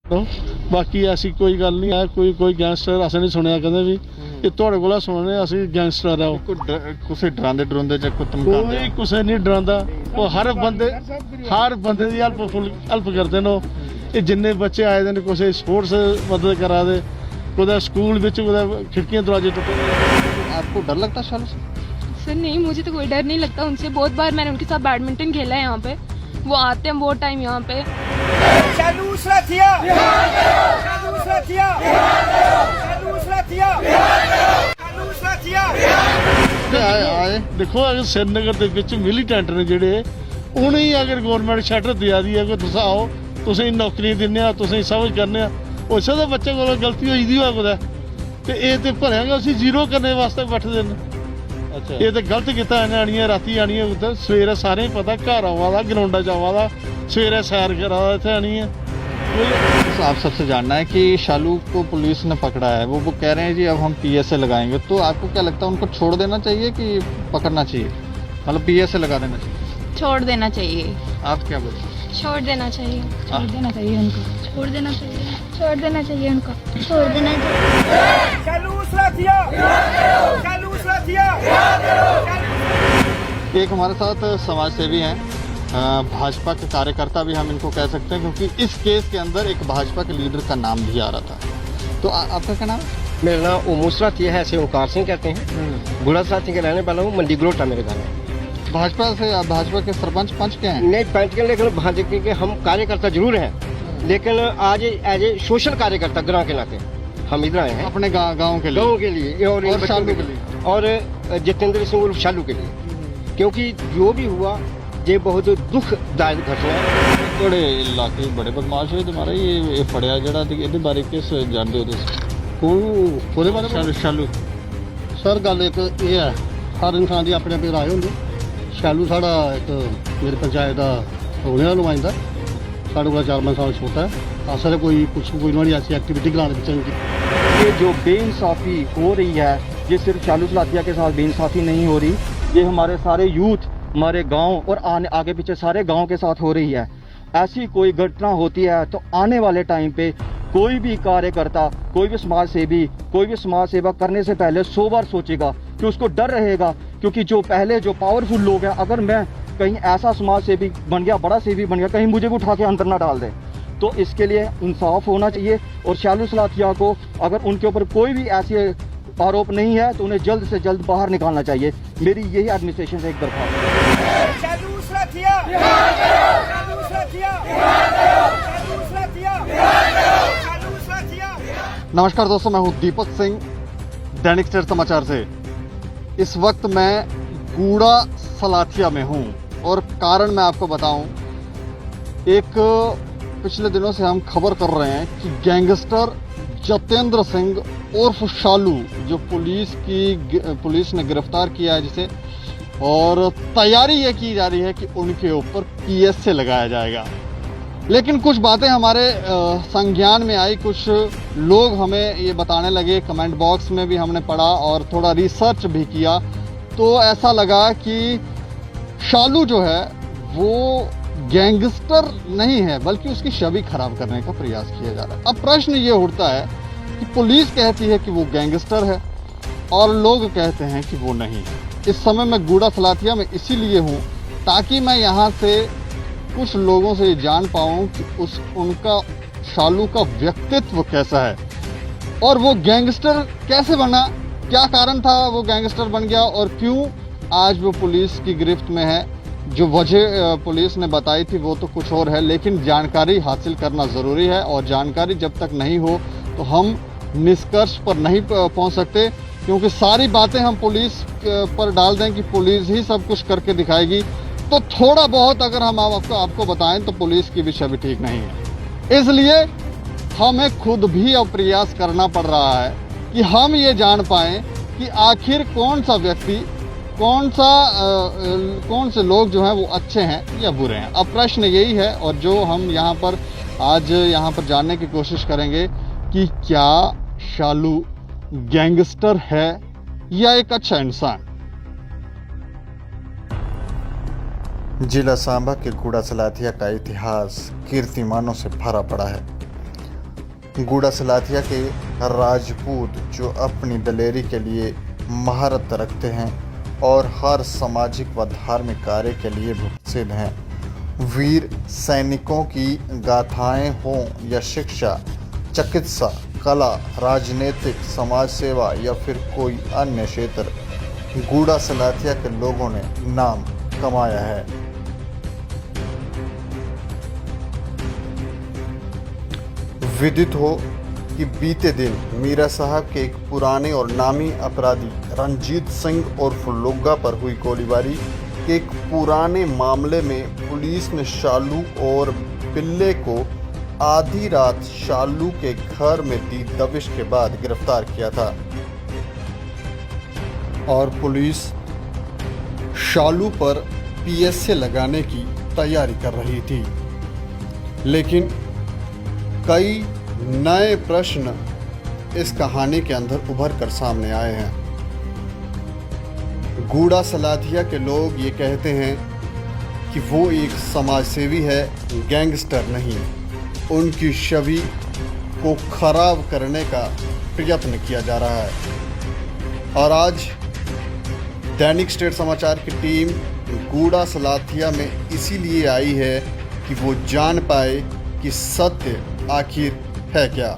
बाकी ऐसी कोई गल नहीं है, कोई गैंगस्टर असें नहीं सुनिया कदें भी। ये थोड़े कोला सुनने असी गैंगस्टर है। कुछ डरांदे डरुंदे च कोई धमकांदे कोई कुछ नहीं डरांदा। वो हर बंदे की हेल्प करते न। ये जिन्ने बच्चे आए दे कुछ स्पोर्ट्स मदद करा दे, कुदै स्कूल बिच कुदै खिड़कियां दरवाजे टुटे। आपको डर लगता है शालू से? सर नहीं, मुझे तो कोई डर नहीं लगता उनसे। बहुत बार मैंने उनके साथ बैडमिंटन खेला है। यहाँ पे वो आते हैं बहुत टाइम यहाँ पे। आए देखो, अगर श्रीनगर के विच मिलीटेंट ने जिहड़े उन्हें अगर गौरमेंट शटर दिया दी है कि तुस आओ, तुसें नौकरी दिन्ने, तुसें सब कुछ करने, हो सकदा बच्चे कोलों गलती होई दी होए कुदै, ते एह् ते भलेआं उसी जीरो करने वास्ते बैठे दे न। अच्छा, ये तो गलत किया इन्हें आनिए राती आनिए उत्थे सवेरे सारे पता घर आवा दा, ग्राउंडा च आवा दा, सवेरे सैर करा दा इत्थे आनिए। आप सबसे जानना है कि शालू को पुलिस ने पकड़ा है, वो कह रहे हैं जी अब हम पीएसए लगाएंगे, तो आपको क्या लगता है उनको छोड़ देना चाहिए कि पकड़ना चाहिए? मतलब पीएसए लगा देना चाहिए? छोड़ देना चाहिए। आप क्या बोलते हैं? छोड़ देना चाहिए। छोड़ देना चाहिए उनको। छोड़ देना चाहिए। छोड़ देना चाहिए उनको। छोड़ देना एक हमारे साथ समाज सेवी हैं, भाजपा के कार्यकर्ता भी हम इनको कह सकते हैं, क्योंकि इस केस के अंदर एक भाजपा के लीडर का नाम भी आ रहा था। तो आपका क्या नाम है? मेरा नाम ओमूसरा थी है, ऐसे ओंकार सिंह कहते हैं। गुड़ा साथी के रहने वाला हूँ, मंडी ग्रोटा मेरे घर है। भाजपा के सरपंच पंच के हैं? नहीं पंच के, लेकिन भाजपा के हम कार्यकर्ता जरूर हैं, लेकिन आज एज ए सोशल कार्यकर्ता ग्राम के नाते हम इधर आए हैं अपने गाँव के लिए, गाँव के लिए और इन बच्चों शालू के लिए, और जितेंद्र सिंह उर्फ शालू के लिए, क्योंकि जो भी हुआ ये बहुत दुखदायक घटना है। बड़े इलाके बड़े बदमाश हुए तुम्हारा, ये फड़िया जड़ा ਇਹਦੇ ਬਾਰੇ किस जानते हो ਤੁਸੀਂ? ਉਹਦੇ ਬਾਰੇ शालू सर गल एक ये है, हर इंसान की अपनी अपनी राय होंगी। शालू साढ़ा एक मेरी पंचायत का होने वाला नुमाइंदा, साढ़े को 4-5 साल छोटा है। असल कोई नुआड़ी ऐसी एक्टिविटी कराने चाहिए। ये जो बेइंसाफ़ी हो रही है, ये सिर्फ शालू सलाथिया के साथ बेइंसाफ़ी नहीं हो रही, ये हमारे सारे यूथ, हमारे गांव और आगे पीछे सारे गांव के साथ हो रही है। ऐसी कोई घटना होती है तो आने वाले टाइम पे कोई भी कार्यकर्ता, कोई भी समाज सेवी, कोई भी समाज सेवा करने से पहले 100 बार सोचेगा, कि उसको डर रहेगा। क्योंकि जो पहले जो पावरफुल लोग हैं, अगर मैं कहीं ऐसा समाज सेवी बन गया, बड़ा सेवी बन गया, कहीं मुझे भी उठा के अंदर ना डाल दे, तो इसके लिए इंसाफ होना चाहिए। और शालू सलाथिया को अगर उनके ऊपर कोई भी ऐसे आरोप नहीं है तो उन्हें जल्द से जल्द बाहर निकालना चाहिए। मेरी यही एडमिनिस्ट्रेशन से एक दरख्वास्त। नमस्कार दोस्तों, मैं हूं दीपक सिंह, दैनिक स्टेट समाचार से। इस वक्त मैं गूड़ा सलाथिया में हूं और कारण मैं आपको बताऊं, एक पिछले दिनों से हम खबर कर रहे हैं कि गैंगस्टर जितेंद्र सिंह उर्फ शालू, जो पुलिस ने गिरफ्तार किया है जिसे, और तैयारी ये की जा रही है कि उनके ऊपर पीएसए लगाया जाएगा। लेकिन कुछ बातें हमारे संज्ञान में आई, कुछ लोग हमें ये बताने लगे, कमेंट बॉक्स में भी हमने पढ़ा और थोड़ा रिसर्च भी किया, तो ऐसा लगा कि शालू जो है वो गैंगस्टर नहीं है, बल्कि उसकी छवि खराब करने का प्रयास किया जा रहा है। अब प्रश्न ये उठता है कि पुलिस कहती है कि वो गैंगस्टर है और लोग कहते हैं कि वो नहीं है। इस समय मैं गूड़ा सलाथिया में इसीलिए हूँ ताकि मैं यहाँ से कुछ लोगों से जान पाऊँ कि उनका शालू का व्यक्तित्व कैसा है और वो गैंगस्टर कैसे बना, क्या कारण था वो गैंगस्टर बन गया और क्यों आज वो पुलिस की गिरफ्त में है। जो वजह पुलिस ने बताई थी वो तो कुछ और है, लेकिन जानकारी हासिल करना ज़रूरी है और जानकारी जब तक नहीं हो तो हम निष्कर्ष पर नहीं पहुंच सकते, क्योंकि सारी बातें हम पुलिस पर डाल दें कि पुलिस ही सब कुछ करके दिखाएगी, तो थोड़ा बहुत अगर हम आपको बताएं तो पुलिस की भी छवि ठीक नहीं है। इसलिए हमें खुद भी अब प्रयास करना पड़ रहा है कि हम ये जान पाएँ कि आखिर कौन सा व्यक्ति, कौन से लोग जो हैं वो अच्छे हैं या बुरे हैं। अब प्रश्न यही है और जो हम आज यहाँ पर जानने की कोशिश करेंगे कि क्या शालू गैंगस्टर है या एक अच्छा इंसान। जिला सांबा के गूड़ा सलाथिया का इतिहास कीर्तिमानों से भरा पड़ा है। गूड़ा सलाथिया के राजपूत जो अपनी दलेरी के लिए महारत रखते हैं और हर सामाजिक व धार्मिक कार्य के लिए प्रसिद्ध हैं। वीर सैनिकों की गाथाएं हों या शिक्षा, चिकित्सा, कला, राजनीतिक, समाज सेवा या फिर कोई अन्य क्षेत्र, गूड़ा सलाथिया के लोगों ने नाम कमाया है। विदित हो कि बीते दिन मीरा साहब के एक पुराने और नामी अपराधी रंजीत सिंह उर्फ लोगा पर हुई गोलीबारी के एक पुराने मामले में पुलिस ने शालू और बिल्ले को आधी रात शालू के घर में दी दबिश के बाद गिरफ्तार किया था और पुलिस शालू पर पीएसए लगाने की तैयारी कर रही थी, लेकिन कई नए प्रश्न इस कहानी के अंदर उभर कर सामने आए हैं। गूड़ा सलाथिया के लोग ये कहते हैं कि वो एक समाजसेवी है, गैंगस्टर नहीं। उनकी छवि को खराब करने का प्रयत्न किया जा रहा है और आज दैनिक स्टेट समाचार की टीम गूड़ा सलाथिया में इसीलिए आई है कि वो जान पाए कि सत्य आखिर है क्या।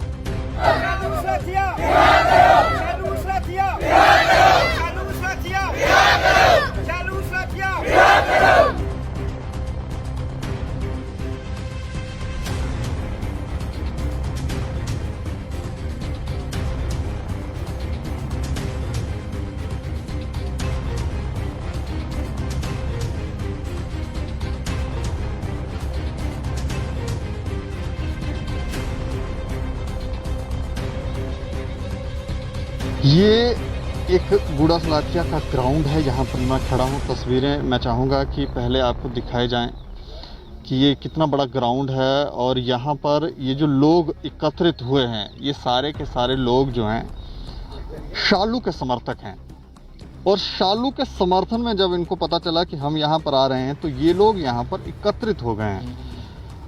ये एक गूड़ा सलाथिया का ग्राउंड है, यहाँ पर मैं खड़ा हूँ। तस्वीरें मैं चाहूँगा कि पहले आपको दिखाए जाएं कि ये कितना बड़ा ग्राउंड है और यहाँ पर ये जो लोग एकत्रित हुए हैं, ये सारे के सारे लोग जो हैं शालू के समर्थक हैं। और शालू के समर्थन में जब इनको पता चला कि हम यहाँ पर आ रहे हैं तो ये लोग यहाँ पर एकत्रित हो गए हैं।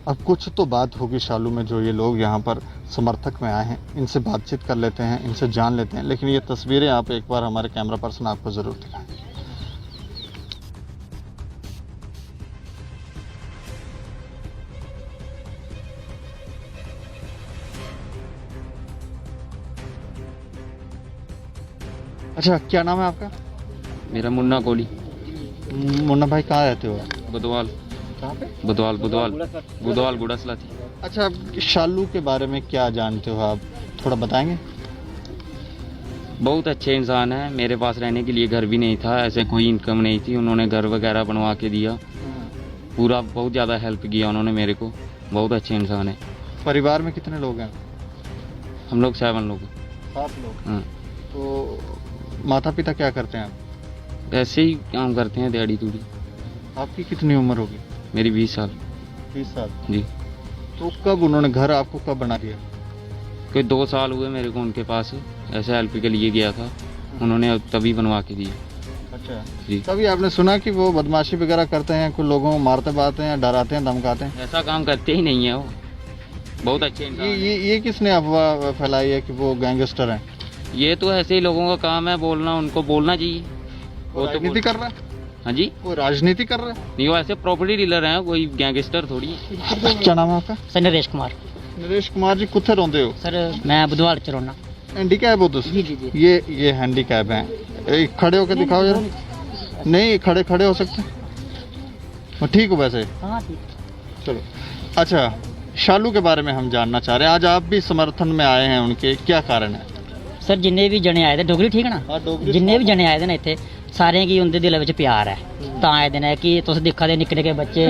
अब कुछ तो बात होगी शालू में जो ये लोग यहाँ पर समर्थक में आए हैं, इनसे बातचीत कर लेते हैं, इनसे जान लेते हैं। लेकिन ये तस्वीरें आप एक बार हमारे कैमरा पर्सन आपको ज़रूर दिखाएं। अच्छा, क्या नाम है आपका? मेरा मुन्ना कोहली। मुन्ना भाई, कहाँ रहते हो? बुधवाल। कहाँ पे? बुधवाल गूड़ा सलाथी। अच्छा, शालू के बारे में क्या जानते हो आप, थोड़ा बताएंगे? बहुत अच्छे इंसान है। मेरे पास रहने के लिए घर भी नहीं था, ऐसे कोई इनकम नहीं थी, उन्होंने घर वगैरह बनवा के दिया, पूरा बहुत ज़्यादा हेल्प किया उन्होंने मेरे को। बहुत अच्छे इंसान है। परिवार में कितने लोग हैं? हम लोग 7 लोग। 7 लोग। हाँ। तो माता पिता क्या करते हैं आप? ऐसे ही काम करते हैं, दिहाड़ी तूड़ी। आपकी कितनी उम्र होगी? मेरी 20 साल। 20 साल जी। तो कब उन्होंने घर आपको कब बना दिया? कोई 2 साल हुए मेरे को उनके पास, ऐसे हेल्प के लिए गया था, उन्होंने तभी बनवा के दिए। अच्छा जी। तभी आपने सुना कि वो बदमाशी वगैरह करते हैं, कुछ लोगों को मारते बारते हैं, डराते हैं, धमकाते हैं? ऐसा काम करते ही नहीं है वो, बहुत अच्छे इंसान हैं। ये किसने अफवाह फैलाई है कि वो गैंगस्टर हैं? ये तो ऐसे ही लोगों का काम है बोलना, उनको बोलना चाहिए। वो तो राजनीति कर रहा है? हाँ जी, वो राजनीति कर रहा है? नहीं, वो ऐसे प्रॉपर्टी डीलर हैं, कोई गैंगस्टर थोड़ी है। क्या नाम है आपका? सर नरेश कुमार। नरेश कुमार जी, कितने रोंदे हो? सर मैं बुधवार च रौना। हैंडीकैप हो तुम? जी जी जी। ये हैंडीकैप है। खड़े होकर दिखाओ जरा। नहीं, खड़े हो सकते? ठीक हो वैसे? हाँ ठीक। चलो। अच्छा, शालू के बारे में हम जानना चाह रहे हैं। आज आप भी समर्थन में आए हैं उनके, क्या कारण है? सर जिन्ने भी जने आए थे, डोगरी ठीक है ना? हाँ, डोगरी। जिन्ने भी जने आए थे ना इतने सारे की उनके दिल में प्यार है, तां आए दिन है कि तुम दिखा दे निक्के निक्के बच्चे,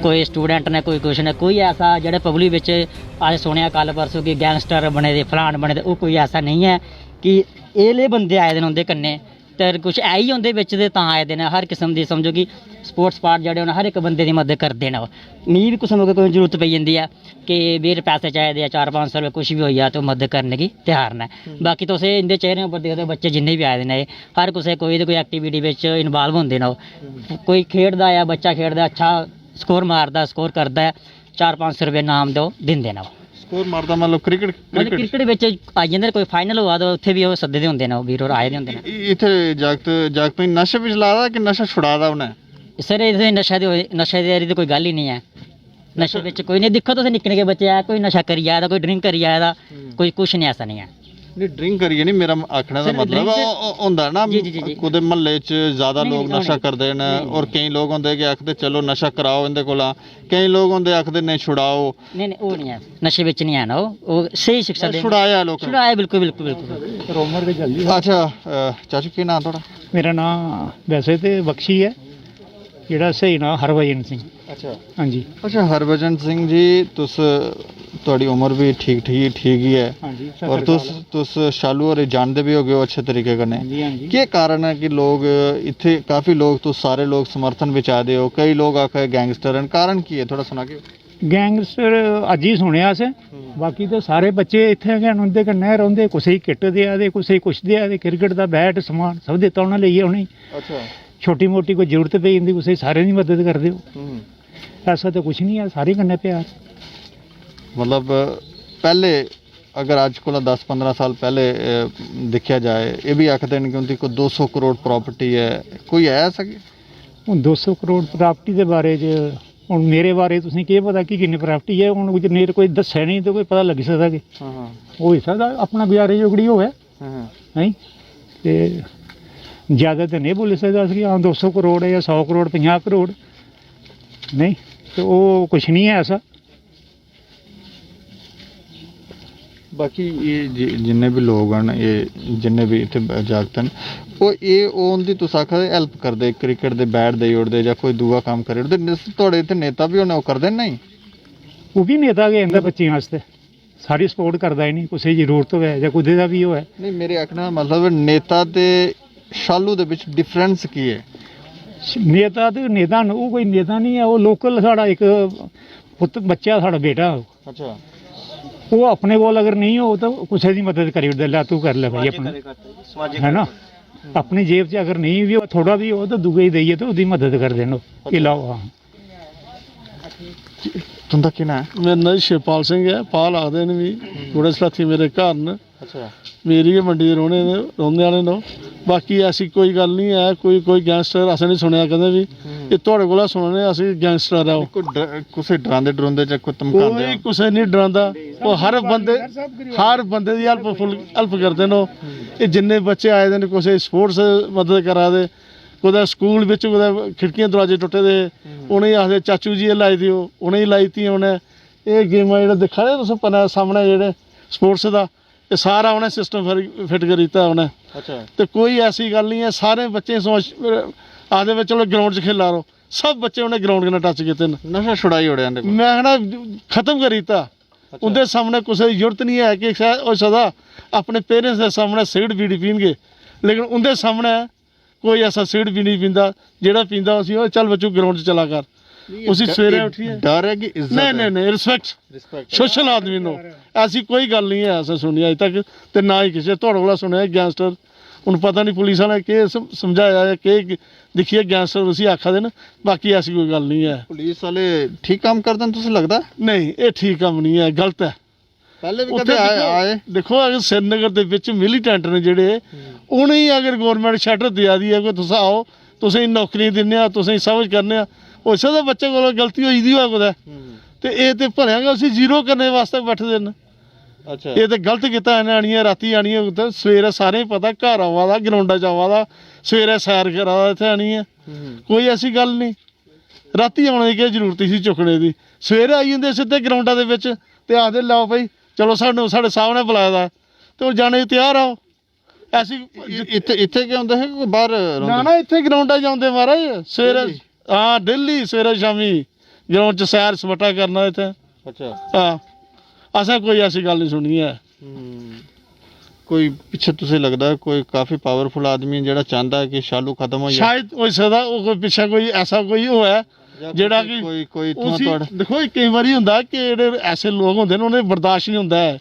कोई स्टूडेंट ने, कोई कुछ ने, कोई ऐसा जेह्ड़े पब्लिक बिच अज सुने कल परसों कि गैंगस्टर बने दे, फलान बने दे, वो कोई ऐसा नहीं है कि एह्ले बंदे आए दिन उंदे कन्नै ते कुछ है ही उंदे बिच ते तां आए दिन। हर किस्म दी समझो कि स्पोर्ट्स पार्ट जेह्ड़े हर एक बंदे दी मदद करदे न। मिगी भी कुछ मौके कोई जरूरत पई जंदी है कि वीर पैसे चाहिए, 400-500 रुपये कुछ भी होई जा तो मदद करने की तैयार न। बाकी तुस इंदे चेहरे उप्पर दिखदे बच्चे जिन्ने भी आए दे हर कुसै कोई ते कोई एक्टिविटी बिच इन्वाल्व होंदे न। कोई खेडदा है, बच्चा खेडदा अच्छा स्कोर मारदा, स्कोर करदा है, 400-500 रुपये नाम दो दिंदे न। ਹੋਰ ਮਾਰਦਾ ਮੰਨ ਲਓ ਕ੍ਰਿਕਟ ਮਤਲਬ ਕ੍ਰਿਕਟ ਵਿੱਚ ਆ ਜਾਂਦੇ ਨੇ, ਕੋਈ ਫਾਈਨਲ ਹੋਆ ਤਾਂ ਉੱਥੇ ਵੀ ਉਹ ਸੱਦੇ ਦੇ ਹੁੰਦੇ ਨੇ, ਉਹ ਵੀਰ ਹੋਰ ਆਏ ਦੇ ਹੁੰਦੇ ਨੇ। ਇੱਥੇ ਜਾਗਤ ਨੂੰ ਨਸ਼ੇ ਵਿੱਚ ਲਾਦਾ ਕਿ ਨਸ਼ਾ ਛੁਡਾਦਾ ਉਹਨੇ? ਸਰ ਇਹਦੇ ਨਸ਼ੇ ਦੀ ਤਾਂ ਕੋਈ ਗੱਲ ਹੀ ਨਹੀਂ ਹੈ। ਨਸ਼ੇ ਵਿੱਚ ਕੋਈ ਨਹੀਂ, ਦੇਖੋ ਤੁਸੀਂ ਨਿੱਕੇ ਨਿੱਕੇ ਬੱਚੇ ਆ, ਕੋਈ ਨਸ਼ਾ ਕਰੀ ਜਾਏਦਾ, ਕੋਈ ਡਰਿੰਕ ਕਰੀ ਜਾਏਦਾ, ਕੋਈ ਕੁਛ ਨਹੀਂ, ਐਸਾ ਨਹੀਂ ਹੈ। ਨਹੀਂ ਡਰਿੰਕ ਕਰੀਏ ਨਹੀਂ, ਮੇਰਾ ਆਖਣਾ ਦਾ Sir, ਮਤਲਬ drink- ਉਹ ਹੁੰਦਾ ਨਾ ਜੀ। ਕੁਦੇ ਮਹੱਲੇ 'ਚ ਜ਼ਿਆਦਾ ਨਹੀਂ, ਲੋਕ ਨਹੀਂ, ਨਸ਼ਾ ਕਰਦੇ ਨੇ, ਔਰ ਕਈ ਲੋਕ ਹੁੰਦੇ ਕਿ ਆਖਦੇ ਚਲੋ ਨਸ਼ਾ ਕਰਾਓ ਇਹਦੇ ਕੋਲ, ਕਈ ਲੋਕ ਹੁੰਦੇ ਆਖਦੇ ਨਹੀਂ ਛੁਡਾਓ। ਨਹੀਂ ਉਹ ਨਹੀਂ ਹੈ, ਨਸ਼ੇ ਵਿੱਚ ਨਹੀਂ ਹੈ ਨਾ, ਉਹ ਸਹੀ ਸਿੱਖਿਆ ਦੇ ਛੁਡਾਇਆ ਲੋਕਾਂ ਨੇ। ਛੁਡਾਇਆ, ਬਿਲਕੁਲ। ਅੱਛਾ ਚਾਚੂ ਕੀ ਨਾਂ ਤੁਹਾਡਾ? ਮੇਰਾ ਨਾਮ ਵੈਸੇ ਤੇ ਬਖਸ਼ੀ ਹੈ, ਜਿਹੜਾ ਸਹੀ ਨਾਂ ਹਰਭਜਨ ਸਿੰਘ। ਅੱਛਾ ਹਾਂਜੀ ਹਰਭਜਨ ਸਿੰਘ ਜੀ, ਤੁਹਾਡੀ ਉਮਰ ਵੀ ਠੀਕ ਹੀ है ਹਾਂਜੀ और तुस शालू और जानते भी होगे अच्छे तरीके कन्नै। ਹਾਂਜੀ क्या कारण है कि लोग इत्थे काफी लोग तो सारे लोग समर्थन विच आदे हो, कई लोग आखे गैंगस्टर हैं, कारण की है थोड़ा सुना के? ਗੈਂਗਸਟਰ ਅੱਜ ਹੀ ਸੁਣਿਆ ਸੀ, ਬਾਕੀ ਤੇ ਸਾਰੇ ਬੱਚੇ ਇੱਥੇ ਹੈਗੇ ਨੇ, ਉਹਦੇ ਕੰਨੇ ਰਹਿੰਦੇ, ਕਿਸੇ ਕਿੱਟ ਦੇ ਆਦੇ, ਕਿਸੇ ਕੁਛ ਦੇ ਆਦੇ, ਕ੍ਰਿਕਟ ਦਾ ਬੈਟ ਸਮਾਨ ਸਭ ਦਿੱਤਾ ਉਹਨਾਂ ਲਈ ਉਹਨੇ। अच्छा ਛੋਟੀ ਮੋਟੀ ਕੋਈ ਜ਼ਰੂਰਤ ਪਈ ਜਾਂਦੀ, ਕਿਸੇ ਸਾਰੇ ਦੀ ਮਦਦ ਕਰਦੇ ਹੋ। ਐਸਾ ਤਾਂ ਕੁਛ ਨਹੀਂ ਹੈ, ਸਾਰੇ ਕੰਨੇ ਪਿਆਰ। मतलब पहले अगर आज को 10-15 साल पहले देखा जाए, ये भी आखते हैं कि उनकी कोई 200 करोड़ प्रॉपर्टी है, कोई है ऐसा कि? ਹੁਣ 200 ਕਰੋੜ ਪ੍ਰਾਪਰਟੀ ਦੇ ਬਾਰੇ 'ਚ ਹੁਣ ਮੇਰੇ ਬਾਰੇ ਤੁਸੀਂ ਕੀ ਪਤਾ ਕਿ ਕਿੰਨੀ ਪ੍ਰਾਪਰਟੀ ਹੈ, ਹੁਣ ਜਨੇਰ ਕੋਈ ਦੱਸਿਆ ਨਹੀਂ ਤਾਂ ਕੋਈ ਪਤਾ ਲੱਗ ਸਕਦਾ ਕਿ ਹੋ ਹੀ ਸਕਦਾ ਆਪਣਾ ਬਿਆਰੇ ਜੁਗੜੀ ਹੋਵੇ ਹੈ ਤੇ ਜ਼ਿਆਦਾ ਤਾਂ ਨਹੀਂ ਬੋਲ ਸਕਦਾ ਸੀ ਹਾਂ 200 ਕਰੋੜ ਹੈ ਜਾਂ 100 ਕਰੋੜ 50 ਕਰੋੜ ਨਹੀਂ, ਤੇ ਉਹ ਕੁਛ ਨਹੀਂ ਹੈ ਐਸਾ। बाकी ये जिन्ने भी लोग हैं, ये जिन्ने भी इत्थे जागत हैं, वो उनकी तुस आखा हेल्प करदे, क्रिकेट दे बैट देई ओड़दे जां कोई दूआ काम करी ओड़दे, थोड़े इत्थे नेता भी होने, वो करदे नहीं? ਉਹ ਵੀ नेता गए अंदर बच्चों वास्ते सारी सपोर्ट करता ही नहीं, किसी की जरूरत होवे या कुछ का भी होवे। नहीं मेरे आखने दा मतलब नेता ते शालू दे विच डिफरेंस की है? नेता तो नेता न, वो कोई नेता नहीं है, वो लोकल साड़ा एक पुत बच्चा साड़ा बेटा। अच्छा वो अपने कोल अगर नहीं हो तो किसी की मदद करी ओड़दा, ला तू कर ले भाई अपने, है ना। अपनी जेब से अगर नहीं भी हो, थोड़ा भी हो तो दूए ही दईए तो उसकी मदद कर देना कि लाओ। हाँ तुंदा की ना है? मेरा नाम शिवपाल सिंह है, पाल आखदे ने भी, थोड़े साथी मेरे घर न। अच्छा मेरी गै मंडी दे रौह्ने वाले न। बाकी ऐसी कोई गल नहीं है, कोई गैंगस्टर असें नहीं सुनेआ कदें भी, ये थुआढ़े कोला सुनने अस गैंगस्टर है। कुसै डरांदे डरुंदे जां कोई धमकांदे? कोई कुसै नहीं डरांदा, वो हर बंदे दी हेल्प करदे न। ये जिन्ने बच्चे आए दे न, कुसै स्पोर्ट्स मदद करा दे, कुदै स्कूल बिच कुदै खिड़कियां दरवाजे टुटे दे, उ'नेंगी आखदे चाचू जी लाई दिओ, उ'नेंगी लाई दित्तियां उ'नें। एह् गेमां जेह्ड़े दिक्खा दे तुस पता सामने जेह्ड़े स्पोर्ट्स दा, ये सारा उ'नें सिस्टम फिट करी दित्ता उ'नें। अच्छा ते कोई ऐसी गल नहीं है, सारे बच्चे आखदे वे चलो ग्राउंड च खेला रो, सब बच्चे उ'नें ग्राउंड कन्नै टच कीते न। नशा छुड़ाई ओड़ेआ इंदे कोल? मैं कहना खत्म करी दित्ता। उं'दे सामने कुसै दी जरूरत नहीं है कि होई सकदा अपने पेरेंट्स दे सामने सिगरट बीड़ी पीनगे, लेकिन उं'दे सामने कोई ऐसा सिगरट भी नहीं पींदा। जेह्ड़ा पींदा उसी चल बच्चों ग्राउंड च चला कर, उसी सवेरे उठिए डर है कि इज्जत है? नहीं रिस्पेक्ट सोशल आदमी नो, ऐसी कोई गल नहीं है असें सुनी अज तक, ते ना ही किसी थुआढ़े कोला सुनेआ गैंगस्टर। हूँ पता नहीं पुलिस आह्लें केह् समझाया जां केह् दिक्खिए गैंगस्टर उसी आखा दे न, बाकी ऐसी कोई गल नहीं है। पुलिस वाले ठीक काम करदे न तुसें लगदा? नहीं ये ठीक कम्म नहीं है, गलत है। पहले भी उत्थे कदे आए? देखो अगर श्रीनगर दे विच मिलीटेंट ने जेह्ड़े, उ'नेंगी अगर गौरमेंट शटर देआ दी है कि तुस आओ तुसेंगी नौकरी दिन्ने आं, तुसेंगी सब कुछ करने आं, हो सकदा बच्चे कोल गलती होई दी होऐ कुदै, ते एह् ते भलेआं गै उसी जीरो करने वास्ते बैठे दे न। अच्छा ये ते गलत कीता इ'नें आनियै रातीं आनियै उत्थै सवेरे सारें गी पता घर आवा दा, ग्राउंडा च आवा दा, सवेरे सैर करा दा इत्थै आनियै, कोई ऐसी गल नहीं। रातीं औने दी केह् जरूरत ही चुक्कने दी, सवेरे आई जंदे सिद्धे ग्राउंडा दे बिच ते आखदे लाओ भाई चलो साढ़े साहब ने बुलाए दा ते ओह् जाने गी त्यार आओ। ऐसी इत्थे क्या होंदा है कि बाहर ना ना इत्थे ग्राउंडा च औंदे महाराज सवेरे, हाँ डेली सवेरे शामी ग्राउंड च सैर सपाटा करना इत्थे। अच्छा हाँ असें कोई ऐसी गल नहीं सुनी है। कोई पिछे तुसें लगदा कोई काफी पावरफुल आदमी है जेह्ड़ा चाहंदा है कि शालू खत्म हो जाए? शायद होई सकदा ओह् कोई पिच्छे कोई ऐसा कोई होऐ जेह्ड़ा कि कोई उसी देखो केई बारी होंदा कि जेह्ड़े ऐसे लोग होंदे न उ'नें बर्दाश्त नहीं होंदा है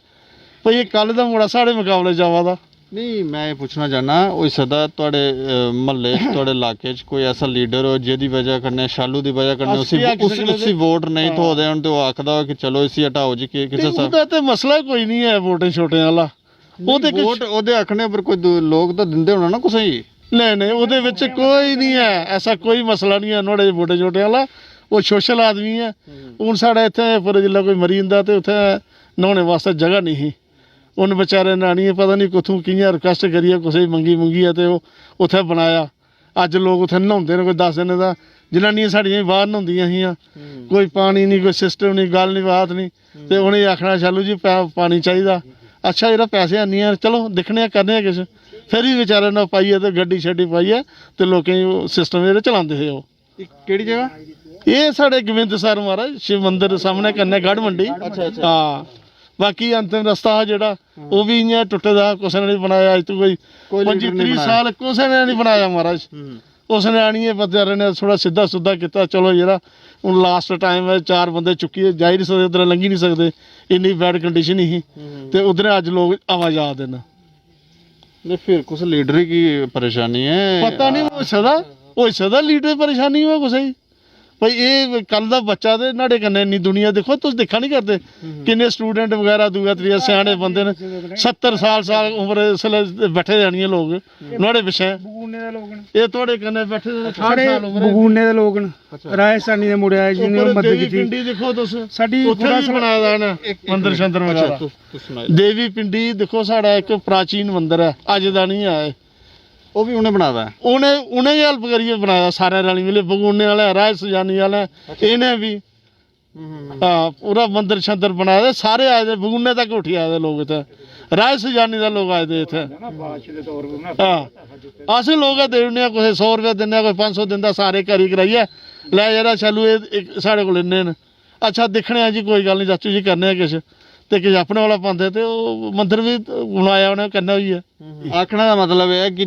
भई एह् कल दा मुड़ा साढ़े मुकाबले च आवा दा, ਨਹੀਂ ਮੈਂ ਇਹ ਪੁੱਛਣਾ ਚਾਹਨਾ ਉਹ ਸਦਾ ਤੁਹਾਡੇ ਮਹੱਲੇ 'ਚ ਤੁਹਾਡੇ ਇਲਾਕੇ 'ਚ ਕੋਈ ਐਸਾ ਲੀਡਰ ਹੋ ਜਿਹਦੀ ਵਜ੍ਹਾ ਕਰਨੇ ਸ਼ਾਲੂ ਦੀ ਵਜ੍ਹਾ ਕਰਨੇ ਉਸੇ ਵੋਟ ਨਹੀਂ ਧੋਦੇ ਹਨ ਤੇ ਉਹ ਆਖਦਾ ਕਿ ਚਲੋ ਇਸੇ ਹਟਾਓ ਜੀ ਕਿਸੇ ਉਹਦਾ ਤੇ ਮਸਲਾ ਕੋਈ ਨਹੀਂ ਹੈ ਵੋਟਾਂ ਛੋਟਿਆਂ ਵਾਲਾ। ਉਹ ਤੇ ਵੋਟ ਉਹਦੇ ਆਖਣੇ ਪਰ ਕੋਈ ਲੋਕ ਤਾਂ ਦਿੰਦੇ ਹੋਣਾ ਨਾ ਕੁਛ ਹੀ। ਨਹੀਂ ਉਹਦੇ ਵਿੱਚ ਕੋਈ ਨਹੀਂ ਹੈ, ਐਸਾ ਕੋਈ ਮਸਲਾ ਨਹੀਂ ਹੈ ਨੋੜੇ ਵੋਟਾਂ ਛੋਟਿਆਂ ਵਾਲਾ। ਉਹ ਸੋਸ਼ਲ ਆਦਮੀ ਹੈ। ਹੁਣ ਸਾਡੇ ਇੱਥੇ ਪਰ ਜਿੱਲਾ ਕੋਈ ਮਰੀ ਜਾਂਦਾ ਤੇ ਉੱਥੇ ਨਹਾਉਣੇ ਵਾਸਤੇ ਜਗ੍ਹਾ ਨਹੀਂ ਸੀ, ਉਹਨ ਵਿਚਾਰੇ ਨਾਣੀ ਪਤਾ ਨਹੀਂ ਕਿੱਥੋਂ ਕਿਹਨਾਂ ਰਿਕੁਐਸਟ ਕਰੀਏ ਕਿਸੇ ਮੰਗੀ ਆ ਤੇ ਉਹ ਉੱਥੇ ਬਣਾਇਆ। ਅੱਜ ਲੋਕ ਉੱਥੇ ਨਹਾਉਂਦੇ ਨੇ, ਕੋਈ 10 ਦਿਨ ਦਾ ਜਨਾਨੀਆਂ ਸਾਡੀਆਂ ਬਾਹਰ ਨਹਾਉਂਦੀਆਂ ਸੀਆਂ, ਕੋਈ ਪਾਣੀ ਨਹੀਂ, ਕੋਈ ਸਿਸਟਮ ਨਹੀਂ, ਗੱਲ ਨਹੀਂ, ਬਾਤ ਨਹੀਂ। ਤੇ ਉਹਨੇ ਆਖਣਾ ਸ਼ਾਲੂ ਜੀ ਪਾਣੀ ਚਾਹੀਦਾ। ਅੱਛਾ ਜਿਹੜਾ ਪੈਸੇ ਆਨੀ ਆ ਚਲੋ ਦੇਖਣੇ ਆ ਕਰਨੇ ਆ ਕੁਛ, ਫਿਰ ਵੀ ਵਿਚਾਰੇ ਨਾਲ ਪਾਈਏ ਤੇ ਗੱਡੀ ਛੱਡੀ ਪਾਈਏ ਤੇ ਲੋਕਾਂ ਸਿਸਟਮ ਜਿਹੜੇ ਚਲਾਉਂਦੇ ਸੀ। ਉਹ ਕਿਹੜੀ ਜਗ੍ਹਾ? ਇਹ ਸਾਡੇ ਗੋਬਿੰਦਸਰ ਮਹਾਰਾਜ ਸ਼ਿਵ ਮੰਦਿਰ ਸਾਹਮਣੇ ਕੰਨੇ ਗੜ ਮੰਡੀ। ਹਾਂ ਬਾਕੀ ਅੰਤਿਮ ਰਸਤਾ ਜਿਹੜਾ ਉਹ ਵੀ ਇੰਨਾ ਟੁੱਟਦਾ, ਕਿਸੇ ਨੇ ਨਹੀਂ ਬਣਾਇਆ ਅੱਜ ਤੋਂ ਕੋਈ 25-30 ਸਾਲ ਕਿਸੇ ਨੇ ਨਹੀਂ ਬਣਾਇਆ ਮਹਾਰਾਜ। ਉਸ ਨੇ ਆਣੀ ਹੈ ਵਿਚਾਰੇ ਨੇ ਥੋੜਾ ਸਿੱਧਾ ਸੁੱਧਾ ਕੀਤਾ। ਚਲੋ ਜਿਹੜਾ ਹੁਣ ਲਾਸਟ ਟਾਈਮ ਹੈ 4 ਬੰਦੇ ਚੁੱਕੀ ਜਾ ਹੀ ਨਹੀਂ ਸਕਦੇ, ਉਧਰ ਲੰਘੀ ਨਹੀਂ ਸਕਦੇ, ਇੰਨੀ ਬੈਡ ਕੰਡੀਸ਼ਨ ਹੀ ਤੇ ਉਧਰ ਅੱਜ ਲੋਕ ਆਵਾਜ਼ਾਦ ਨੇ। नहीं फिर कुछ लीडर की परेशानी है पता नहीं वो सदा लीडर परेशानी हुआ कुछ ही भाई ये कल का बच्चा तो नाड़े कन्नै इन्नी दुनिया देखो तुम देखा नहीं करते किन्ने स्टूडेंट वगैरह दूआ त्रिया सियाने बंदे ने 70 साल उम्र इसले बैठे रहनी लोग नाड़े पिछे ये थोड़े कन्नै बैठे 60 साल उम्र बगूने दे लोग न राजस्थानी दे मुड़े आए जिन्होंने मदद की पिंडी देखो तुस साडी पूरा बनाया दा ना मंदिर शंदर वगैरह देवी पिंडी देखो साड़ा एक प्राचीन मंदिर है अज दा नहीं आए वो भी उन्हें बनाया है उन्हें हेल्प करिए बनाया सारे रली मिले बगूने वाले राज सजानी वाले इन्हें भी हाँ पूरा मंदिर शंदर बनाया था सारे आए थे बगूने तक उठी आए थे लोग इतने राज सजानी का लोग आए थे इतने हाँ अस लोग देने कुछ 100 रुपया दिने कोई 500 दिता सारे घर ही कराइए लै जरा चलू साढ़े को इन्ने न अच्छा दिखने जी कोई गल नहीं चाचू जी करने किश ते किश अपने वाला पाते ते मंदिर भी बनाया उन्हें करना ही है आखने का मतलब है कि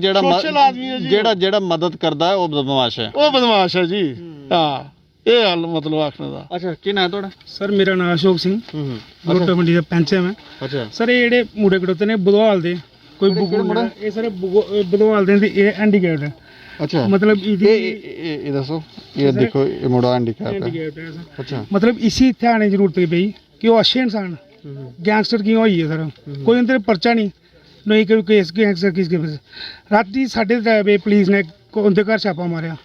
जेड़ा मदद करता है वो बदमाश है वो बदमाश है जी हाँ ये गल मतलब आखने का अच्छा की नाम है थोड़ा सर मेरा नाम अशोक सिंह गोटा मंडी का पंच है मैं अच्छा सर ये जेडे मुंडे खड़ोते ने बुधवाल दे कोई बुगू ये सर बुधवाल दे ये हैंडीकैप्ड है अच्छा मतलब ये दसो ये देखो ये मुंडा हैंडीकैप्ड है अच्छा मतलब इसी इत्थे आने की जरूरत पई कि वो अच्छे इंसान गैंगस्टर क्यों होई है सर कोई उनते पर्चा नहीं कोई केस गैंगस्टर किसके राती 8:30 पुलिस ने उनके घर छापा मारिया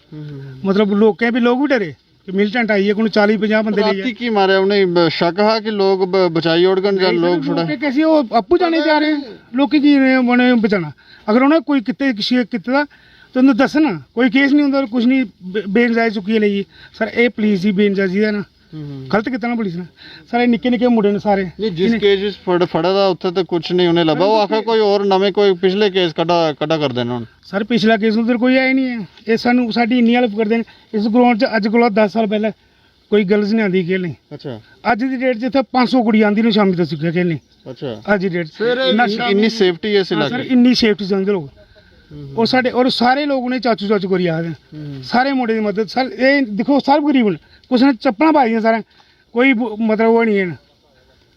मतलब लोग भी डरे कि मिलिटेंट आई है कोई 40-50 बंदे ले राती की मारे उन्हें शक है कि लोग बचाई ओड़गन या लोग छोड़ा कैसे वो आपू जाने जा रहे हैं लोग की उन्हें बचाना अगर उन्हें कोई कितने कितना तो उन्हें दसना कोई केस नहीं होता कुछ नहीं बेनजायज चुकी है सर ये पुलिस ही बेनजायज है ना गलत कितना पुलिस ने सारे निक्के मुंडे ने सारे नहीं जिस केस फड़ा था उत्थे तो कुछ नहीं उन्हें लभा वो आखिर कोई और नवे कोई पिछले केस कड़ा कर देना सर पिछला केस उधर कोई आया नहीं है ये सानू साडी इन्नी हेल्प करते हैं इस ग्राउंड च अज कोला 10 साल पहले कोई गर्ल्स नहीं आती खेलने अच्छा अज दी डेट च इत्थे 500 कुड़ी आंदी ने शामी तक सिक्खे खेलने अच्छा अज दी डेट इन्नी सेफ्टी है इस सर इलाके इन्नी सेफ्टी समझ लोग और साडे और सारे लोग उन्हें चाचू करी आखदे सारे मुंडे दी मदद सर ये देखो सब गरीब ने कुछ ने चप्पलां पाई दियां सारे कोई मतलब वो नहीं है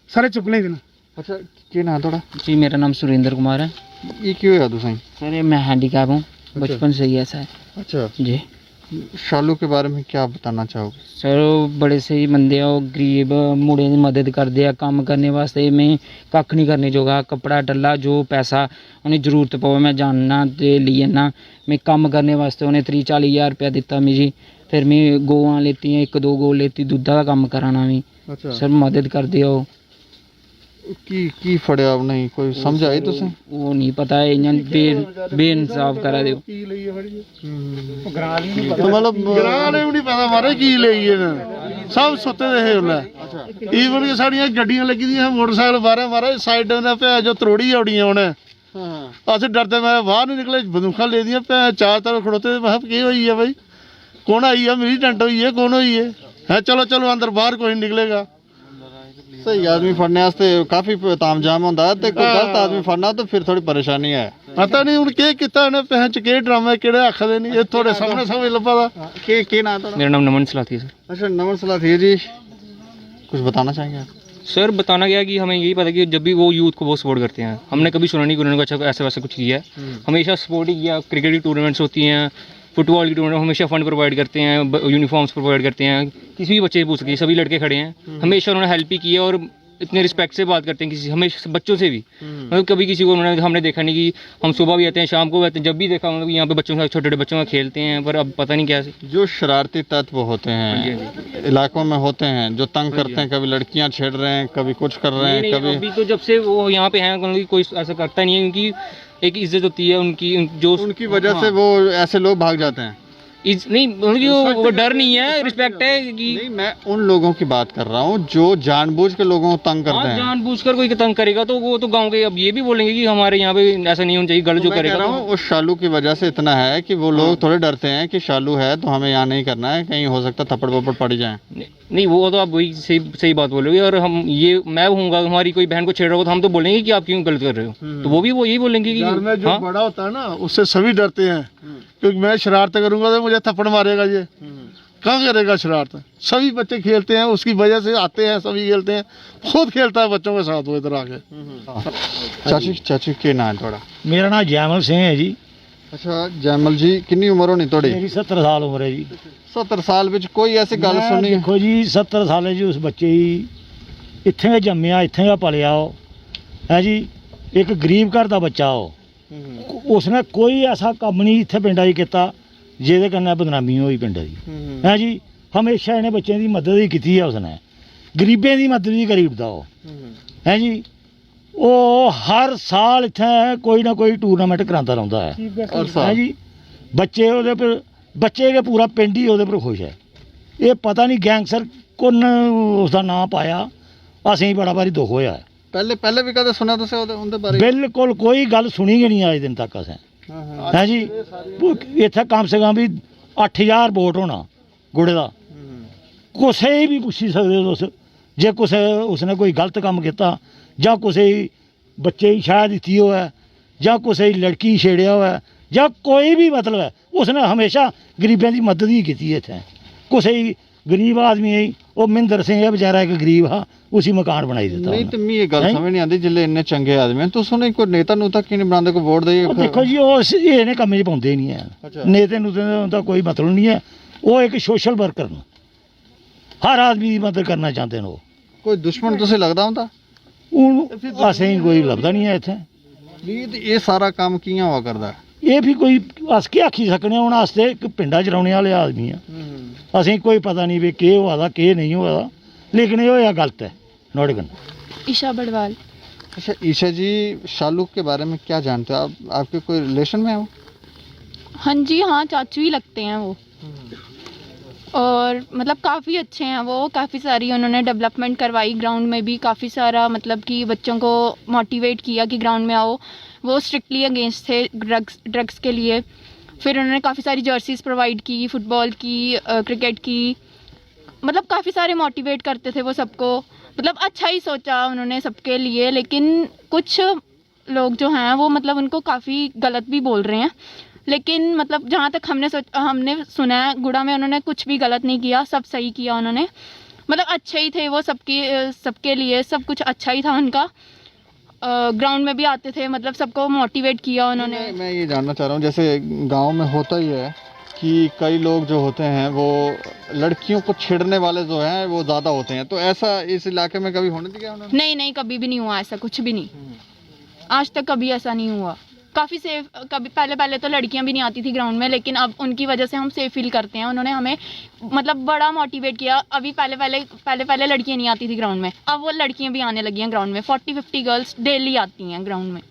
सारे चप्पलें ही देना अच्छा की नाम थोड़ा जी मेरा नाम सुरेंद्र कुमार है ये क्यों है तुसाई सर ये मैं हैंडीकैप हूँ बचपन से ही ऐसा है अच्छा जी शालू के बारे में क्या बताना चाहोगे सर ਉਹ ਬੜੇ ਸਹੀ ਬੰਦੇ ਆ ਉਹ ਗਰੀਬ ਮੁੰਡੇ ਦੀ ਮਦਦ ਕਰਦੇ ਆ ਕੰਮ ਕਰਨੇ ਵਾਸਤੇ ਮੈਂ ਕੱਖ ਨਹੀਂ ਕਰਨੇ ਜੋਗਾ ਕੱਪੜਾ ਟੱਲਾ ਜੋ ਪੈਸਾ ਉਹਨੇ ਜ਼ਰੂਰਤ ਪਵੇ ਮੈਂ ਜਾਣਨਾ ਤੇ ਲਈ ਨਾ मैं काम करने वास्ते उन्हें 30-40 हज़ार रुपया दिता मैं जी फिर मैं गौआं लेती हैं 1-2 गौ लेती दुद्धा का काम कराना मैं अच्छा सर मदद कर दिया की फड़िया नहीं कोई समझ आई तुसें वो नहीं पता है इन्हें बेइंसाफ करा दियो मतलब ग्रां ने भी नहीं पता मारे की ਲਈ ਇਹਨਾਂ सब ਸੁੱਤੇ ਦੇ ਹੁਲਾ ਈਵਨ ਕਿ ਸਾਡੀਆਂ ਗੱਡੀਆਂ ਲੱਗੀ ਦੀਆਂ ਮੋਟਰਸਾਈਕਲ ਬਾਹਰ ਮਾਰੇ ਸਾਈਡ ਨੇ ਭੈ ਜੋ ਤਰੋੜੀ ਆਉੜੀਆਂ ਉਹਨੇ ਅਸੀਂ ਡਰਦੇ ਮੈਂ ਬਾਹਰ ਨਹੀਂ ਨਿਕਲੇ ਬੰਦੂਕਾਂ ਲੈ ਦੀਆਂ ਭੈ ਚਾਰ ਤਰ੍ਹਾਂ ਖੜੋਤੇ ਮੈਂ ਕੀ ਹੋਈ ਹੈ ਭਾਈ कौन आई है मेरी टेंट हुई है कौन हुई है चलो चलो अंदर बाहर कोई नहीं निकलेगा सही आदमी फड़ने वास्ते काफी तामझाम होता है ते कोई गलत आदमी फड़ना तो फिर थोड़ी परेशानी है पता नहीं हुण के किता इन्हें पहच के ड्रामे केड़े आखदे नहीं ये थोड़े सामने समझ लपा दा के नाम था मेरा नाम नमन सलाथिया सर अच्छा नमन सलाथिया जी कुछ बताना चाहेंगे आप सर बताना गया कि हमें यही पता कि जब भी वो यूथ को बहुत सपोर्ट करते हैं, हमने कभी सुना नहीं कि उन्होंने अच्छा ऐसा वैसा कुछ किया है। हमेशा सपोर्ट ही किया। क्रिकेट की टूर्नामेंट्स होती हैं, फुटबॉल की टूर्नामेंट, हमेशा फंड प्रोवाइड करते हैं, यूनिफॉर्म्स प्रोवाइड करते हैं। किसी भी बच्चे से पूछ सकते, सभी लड़के खड़े हैं, हमेशा उन्होंने हेल्प ही की है और इतने रिस्पेक्ट से बात करते हैं किसी हमेशा बच्चों से भी। मतलब कभी किसी को हमने देखा नहीं कि हम सुबह भी आते हैं शाम को भी आते हैं, जब भी देखा मतलब यहाँ पे बच्चों के साथ छोटे छोटे बच्चों का खेलते हैं। पर अब पता नहीं क्या जो शरारती तत्व होते हैं इलाकों में होते हैं, जो तंग करते हैं, कभी लड़कियां छेड़ रहे हैं, कभी कुछ कर रहे हैं, कभी अभी तो जब से वो यहाँ पे हैं कोई ऐसा करता नहीं है, क्योंकि एक इज्जत होती है उनकी, जो उनकी वजह से वो ऐसे लोग भाग जाते हैं। नहीं उनकी वो डर नहीं है, रिस्पेक्ट है कि नहीं, मैं उन लोगों की बात कर रहा हूँ जो जानबूझ के लोगों को तंग करते हैं। जानबूझकर कोई तंग करेगा तो वो तो गांव के अब ये भी बोलेंगे कि हमारे यहाँ पे ऐसा नहीं होना चाहिए, गलत जो करेगा। मैं कह रहा हूँ उस शालू की वजह से इतना है कि वो लोग थोड़े डरते हैं कि शालू है तो हमें यहाँ नहीं करना है, कहीं हो सकता थप्पड़ वप्पड़ पड़ जाए। नहीं वो तो आप वही सही बात बोलोगे। और हम ये मैं हूँगा, हमारी कोई बहन को छेड़ रहा हो तो हम तो बोलेंगे कि आप क्यों गलत कर रहे हो, तो वो यही बोलेंगे कि में जो बड़ा होता है ना उससे सभी डरते हैं, क्योंकि मैं शरारत करूंगा तो मुझे थप्पड़ मारेगा। ये कहाँ करेगा शरारत? सभी बच्चे खेलते हैं, उसकी वजह से आते हैं, सभी खेलते हैं, खुद खेलता है बच्चों के साथ वो इधर आके। चाची के नाम थोड़ा? मेरा नाम जैमल सिंह है जी। अच्छा जैमल जी, कितनी उम्र होनी थोड़ी? मेरी 70 साल उम्र है जी। 70 साल ਵਿੱਚ ਕੋਈ ਐਸੀ ਗੱਲ ਸੁਣੀ? देखो जी 70 साल जी उस बच्चे ही इत्थे गै जम्मिया, इत्थे गै पलिया हो है जी। एक गरीब घर दा बच्चा हो, उसने कोई ऐसा कम्म नहीं इत्थे पिंडा च कीता जेह्दे कन्नै बदनामी होई पिंडा दी है जी। हमेशा इन्हें बच्चों की मदद ही की है, उसने गरीबें की मदद भी करी उड़दा हो है जी। वो हर साल इत्थे कोई ना कोई टूर्नामेंट करांदा रौंदा है जी। बच्चे ओहदे पर बच्चे के पूरा पिंड ही ओहदे पर खुश है। ये पता नहीं गैंगस्टर कुन उसका नाम पाया, असें बड़ा बारी दुख होया है। पहले भी कदे सुना तुसें उनदे बारे? बिल्कुल कोई गल सुनी गै नहीं अज दिन तक असें है जी। इत्थे कम से कम भी 8000 वोट होना गुड़े दा। कुसै भी पुच्छी सकदे हो तुस, जे कुसै उसने कोई गलत कम्म कीता जां कुसै बच्चे गी शाह दित्ती होऐ जां कुसै लड़की छेड़िया होऐ जां कोई भी मतलब है, उसने हमेशा गरीबें की मदद ही की इत्थै। कुसै गरीब आदमी वो महिंदर सिंह है बेचारा, एक गरीब हा, उसी मकान बनाई दित्ता। नहीं तो मी ये गल समझ नहीं आती, जिल्ले इन्ने चंगे आदमी तुस उनें कोई नेता नूता की नहीं बनांदे, कोई वोट देइए? देखो जी वो इन्हें कम्में च पौंदे नहीं है। नेते नूते दा कोई मतलब नहीं है, वो एक सोशल वर्कर न, हर आदमी की मदद करना चाहते हैं। वो कोई दुश्मन तुसें लगदा हुंदा? हूँ असें कोई लभदा नहीं है इत्थै। ये सारा काम कियां होआ करदा? ये भी कोई अस केह् आखी सकने, हूँ अस ते इक पिंडा च रौह्ने आह्ले आदमी आं, असें कोई पता नहीं भी केह् होआ दा केह् नहीं होआ दा, लेकिन एह् होया गलत है नुहाड़े कन्नै। ईशा बड़वाल। अच्छा ईशा जी, शालू के बारे में क्या जानते हो आप? आपके कोई रिलेशन में हो? हाँ जी, हाँ चाचू ही लगते हैं वो, और मतलब काफ़ी अच्छे हैं वो। काफ़ी सारी उन्होंने डेवलपमेंट करवाई ग्राउंड में भी, काफ़ी सारा मतलब कि बच्चों को मोटिवेट किया कि ग्राउंड में आओ। वो स्ट्रिक्टली अगेंस्ट थे ड्रग्स के लिए। फिर उन्होंने काफ़ी सारी जर्सीज़ प्रोवाइड की, फुटबॉल की, क्रिकेट की, मतलब काफ़ी सारे मोटिवेट करते थे वो सबको। मतलब अच्छा ही सोचा उन्होंने सबके लिए। लेकिन कुछ लोग जो हैं वो मतलब उनको काफ़ी गलत भी बोल रहे हैं, लेकिन मतलब जहाँ तक हमने सुना है गुड़ा में उन्होंने कुछ भी गलत नहीं किया, सब सही किया उन्होंने। मतलब अच्छे ही थे वो सबके लिए, सब कुछ अच्छा ही था उनका। ग्राउंड में भी आते थे, मतलब सबको मोटिवेट किया उन्होंने। मैं ये जानना चाह रहा हूँ, जैसे गांव में होता ही है कि कई लोग जो होते हैं वो लड़कियों को छेड़ने वाले जो हैं वो ज़्यादा होते हैं, तो ऐसा इस इलाके में कभी होने दिया उन्होंने? नहीं, कभी भी नहीं हुआ ऐसा, कुछ भी नहीं, आज तक कभी ऐसा नहीं हुआ। काफ़ी सेफ, कभी पहले तो लड़कियां भी नहीं आती थी ग्राउंड में, लेकिन अब उनकी वजह से हम सेफ फील करते हैं। उन्होंने हमें मतलब बड़ा मोटिवेट किया। अभी पहले लड़कियां नहीं आती थी ग्राउंड में, अब वो लड़कियां भी आने लगी हैं ग्राउंड में। 40-50 गर्ल्स डेली आती हैं ग्राउंड में।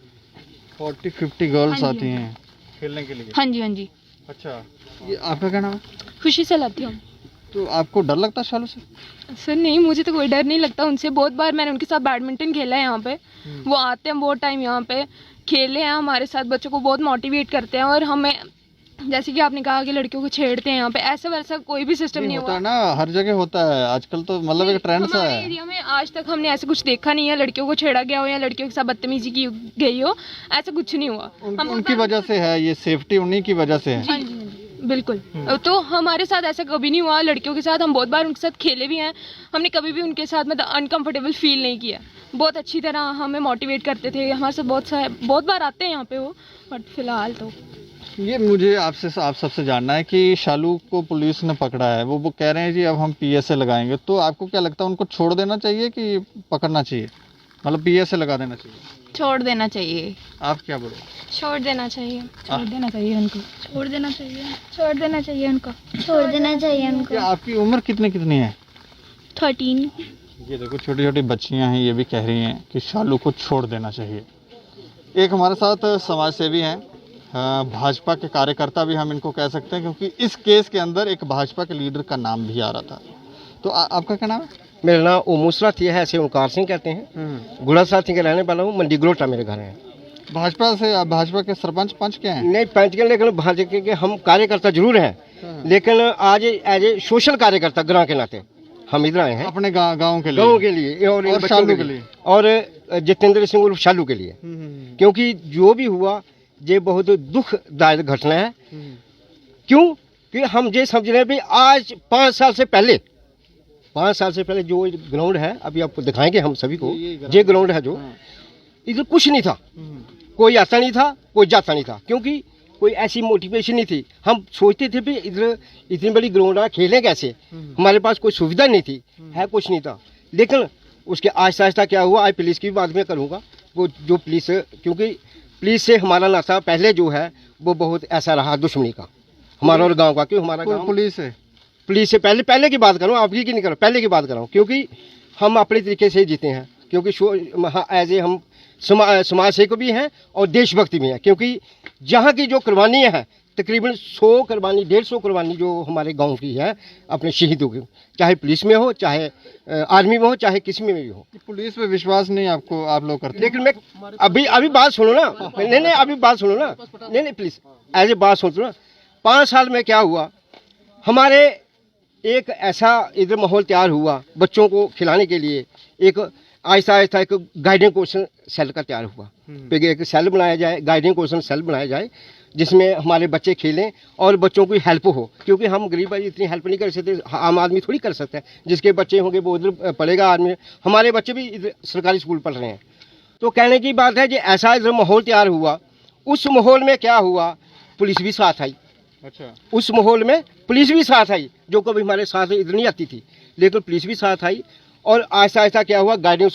40-50 गर्ल्स आती हैं खेलने के लिए? हाँ जी। अच्छा, ये आपका क्या नाम है? खुशी से लाती हूँ। तो आपको डर लगता है शालू से? सर नहीं, मुझे तो कोई डर नहीं लगता उनसे। बहुत बार मैंने उनके साथ बैडमिंटन खेला है यहाँ पे। वो आते हैं बहुत टाइम यहाँ पे, खेले हैं हमारे साथ, बच्चों को बहुत मोटिवेट करते हैं। और हमें जैसे कि आपने कहा कि लड़कियों को छेड़ते हैं यहाँ पे, ऐसा वैसा कोई भी सिस्टम नहीं होता हुआ है ना, हर जगह होता है आजकल, तो मतलब एक ट्रेंड सा है। एरिया में आज तक हमने ऐसा कुछ देखा नहीं है, लड़कियों को छेड़ा गया हो या लड़कियों के साथ बदतमीजी की गई हो, ऐसा कुछ नहीं हुआ। उनकी वजह से है ये, सेफ्टी उन्हीं की वजह से है। बिल्कुल। तो हमारे साथ ऐसा कभी नहीं हुआ, लड़कियों के साथ हम बहुत बार उनके साथ खेले भी हैं, हमने कभी भी उनके साथ मतलब अनकंफर्टेबल फील नहीं किया। बहुत अच्छी तरह हमें मोटिवेट करते थे, हमारे साथ बहुत बार आते हैं यहाँ पे वो, बट फिलहाल तो ये मुझे आप सबसे जानना है कि शालू को पुलिस ने पकड़ा है, वो कह रहे हैं जी अब हम पीएसए लगाएंगे, तो आपको क्या लगता है उनको छोड़ देना चाहिए कि पकड़ना चाहिए, मतलब पीएसए लगा देना चाहिए? छोड़ देना चाहिए। आप क्या बोलो? छोड़ देना चाहिए, छोड़ देना चाहिए उनको, छोड़ देना चाहिए, छोड़ देना चाहिए उनको, छोड़ देना चाहिए उनको। क्या आपकी उम्र कितनी है? 13। ये देखो छोटी छोटी बच्चियां हैं, ये भी कह रही हैं कि शालू को छोड़ देना चाहिए। एक हमारे साथ समाज सेवी हैं, भाजपा के कार्यकर्ता भी हम इनको कह सकते हैं, क्योंकि इस केस के अंदर एक भाजपा के लीडर का नाम भी आ रहा था। तो आपका क्या नाम है? मेरा नाम ओमूसरा थी है, ऐसे ओंकार सिंह कहते हैं। गुड़ा साथी के रहने वाला हूँ, मंडी गलोटा मेरे घर है। भाजपा के सरपंच पंच क्या हैं? नहीं पंच के, लेकिन भाजपा के हम कार्यकर्ता जरूर हैं, लेकिन आज एज ए सोशल कार्यकर्ता ग्राम के नाते हम इधर आए हैं, अपने गाँव के लिए, और शालू के लिए, और जितेंद्र सिंह उर्फ शालू के लिए। क्योंकि जो भी हुआ ये बहुत दुखदायक घटना है। क्यों कि हम ये समझ रहे हैं भी आज 5 साल से पहले जो ग्राउंड है, अभी आपको दिखाएंगे हम सभी को, ये ग्राउंड है जो इधर कुछ नहीं था, कोई आता नहीं था, कोई जाता नहीं था, क्योंकि कोई ऐसी मोटिवेशन नहीं थी। हम सोचते थे भी इधर इतनी बड़ी ग्राउंड है, खेलें कैसे, हमारे पास कोई सुविधा नहीं थी, है कुछ नहीं था। लेकिन उसके आहिस्ता आहिस्ता क्या हुआ, आज पुलिस की भी बात में करूँगा, वो जो पुलिस, क्योंकि पुलिस से हमारा नाता पहले जो है वो बहुत ऐसा रहा दुश्मनी का, हमारा और गाँव का। क्यों हमारा गाँव पुलिस से पहले की बात करूँ, आपकी की नहीं करूँ, पहले की बात कर रहा हूँ, क्योंकि हम अपने तरीके से जीते हैं, क्योंकि एज ए हम समाज सेवक भी हैं और देशभक्ति भी हैं। क्योंकि जहाँ की जो कुर्बानियाँ हैं, तकरीबन 150 कुर्बानी जो हमारे गांव की है अपने शहीदों की, चाहे पुलिस में हो, चाहे आर्मी में हो, चाहे किसी में भी हो। पुलिस पे विश्वास नहीं आपको, आप लोग करते? लेकिन मैं अभी बात सुनो ना, नहीं अभी बात सुनो ना, नहीं प्लीज एज ए बात सुनो ना। 5 साल में क्या हुआ, हमारे एक ऐसा इधर माहौल तैयार हुआ बच्चों को खिलाने के लिए, एक आहिस्ता आहिस्ता एक गाइडिंग कौशल सेल का तैयार हुआ। एक सेल बनाया जाए, गाइडिंग कौशल सेल बनाया जाए, जिसमें हमारे बच्चे खेलें और बच्चों की हेल्प हो। क्योंकि हम गरीब इतनी हेल्प नहीं कर सकते, आम आदमी थोड़ी कर सकता है, जिसके बच्चे होंगे वो उधर पढ़ेगा आदमी। हमारे बच्चे भी इधर सरकारी स्कूल पढ़ रहे हैं। तो कहने की बात है कि ऐसा इधर माहौल तैयार हुआ। उस माहौल में क्या हुआ, पुलिस भी साथ आई। अच्छा, उस माहौल में पुलिस भी साथ आई, जो कभी हमारे साथ इधर नहीं आती थी, लेकिन पुलिस भी साथ आई। और आहिस्ता आहिस्ता क्या हुआ, गाइडिंग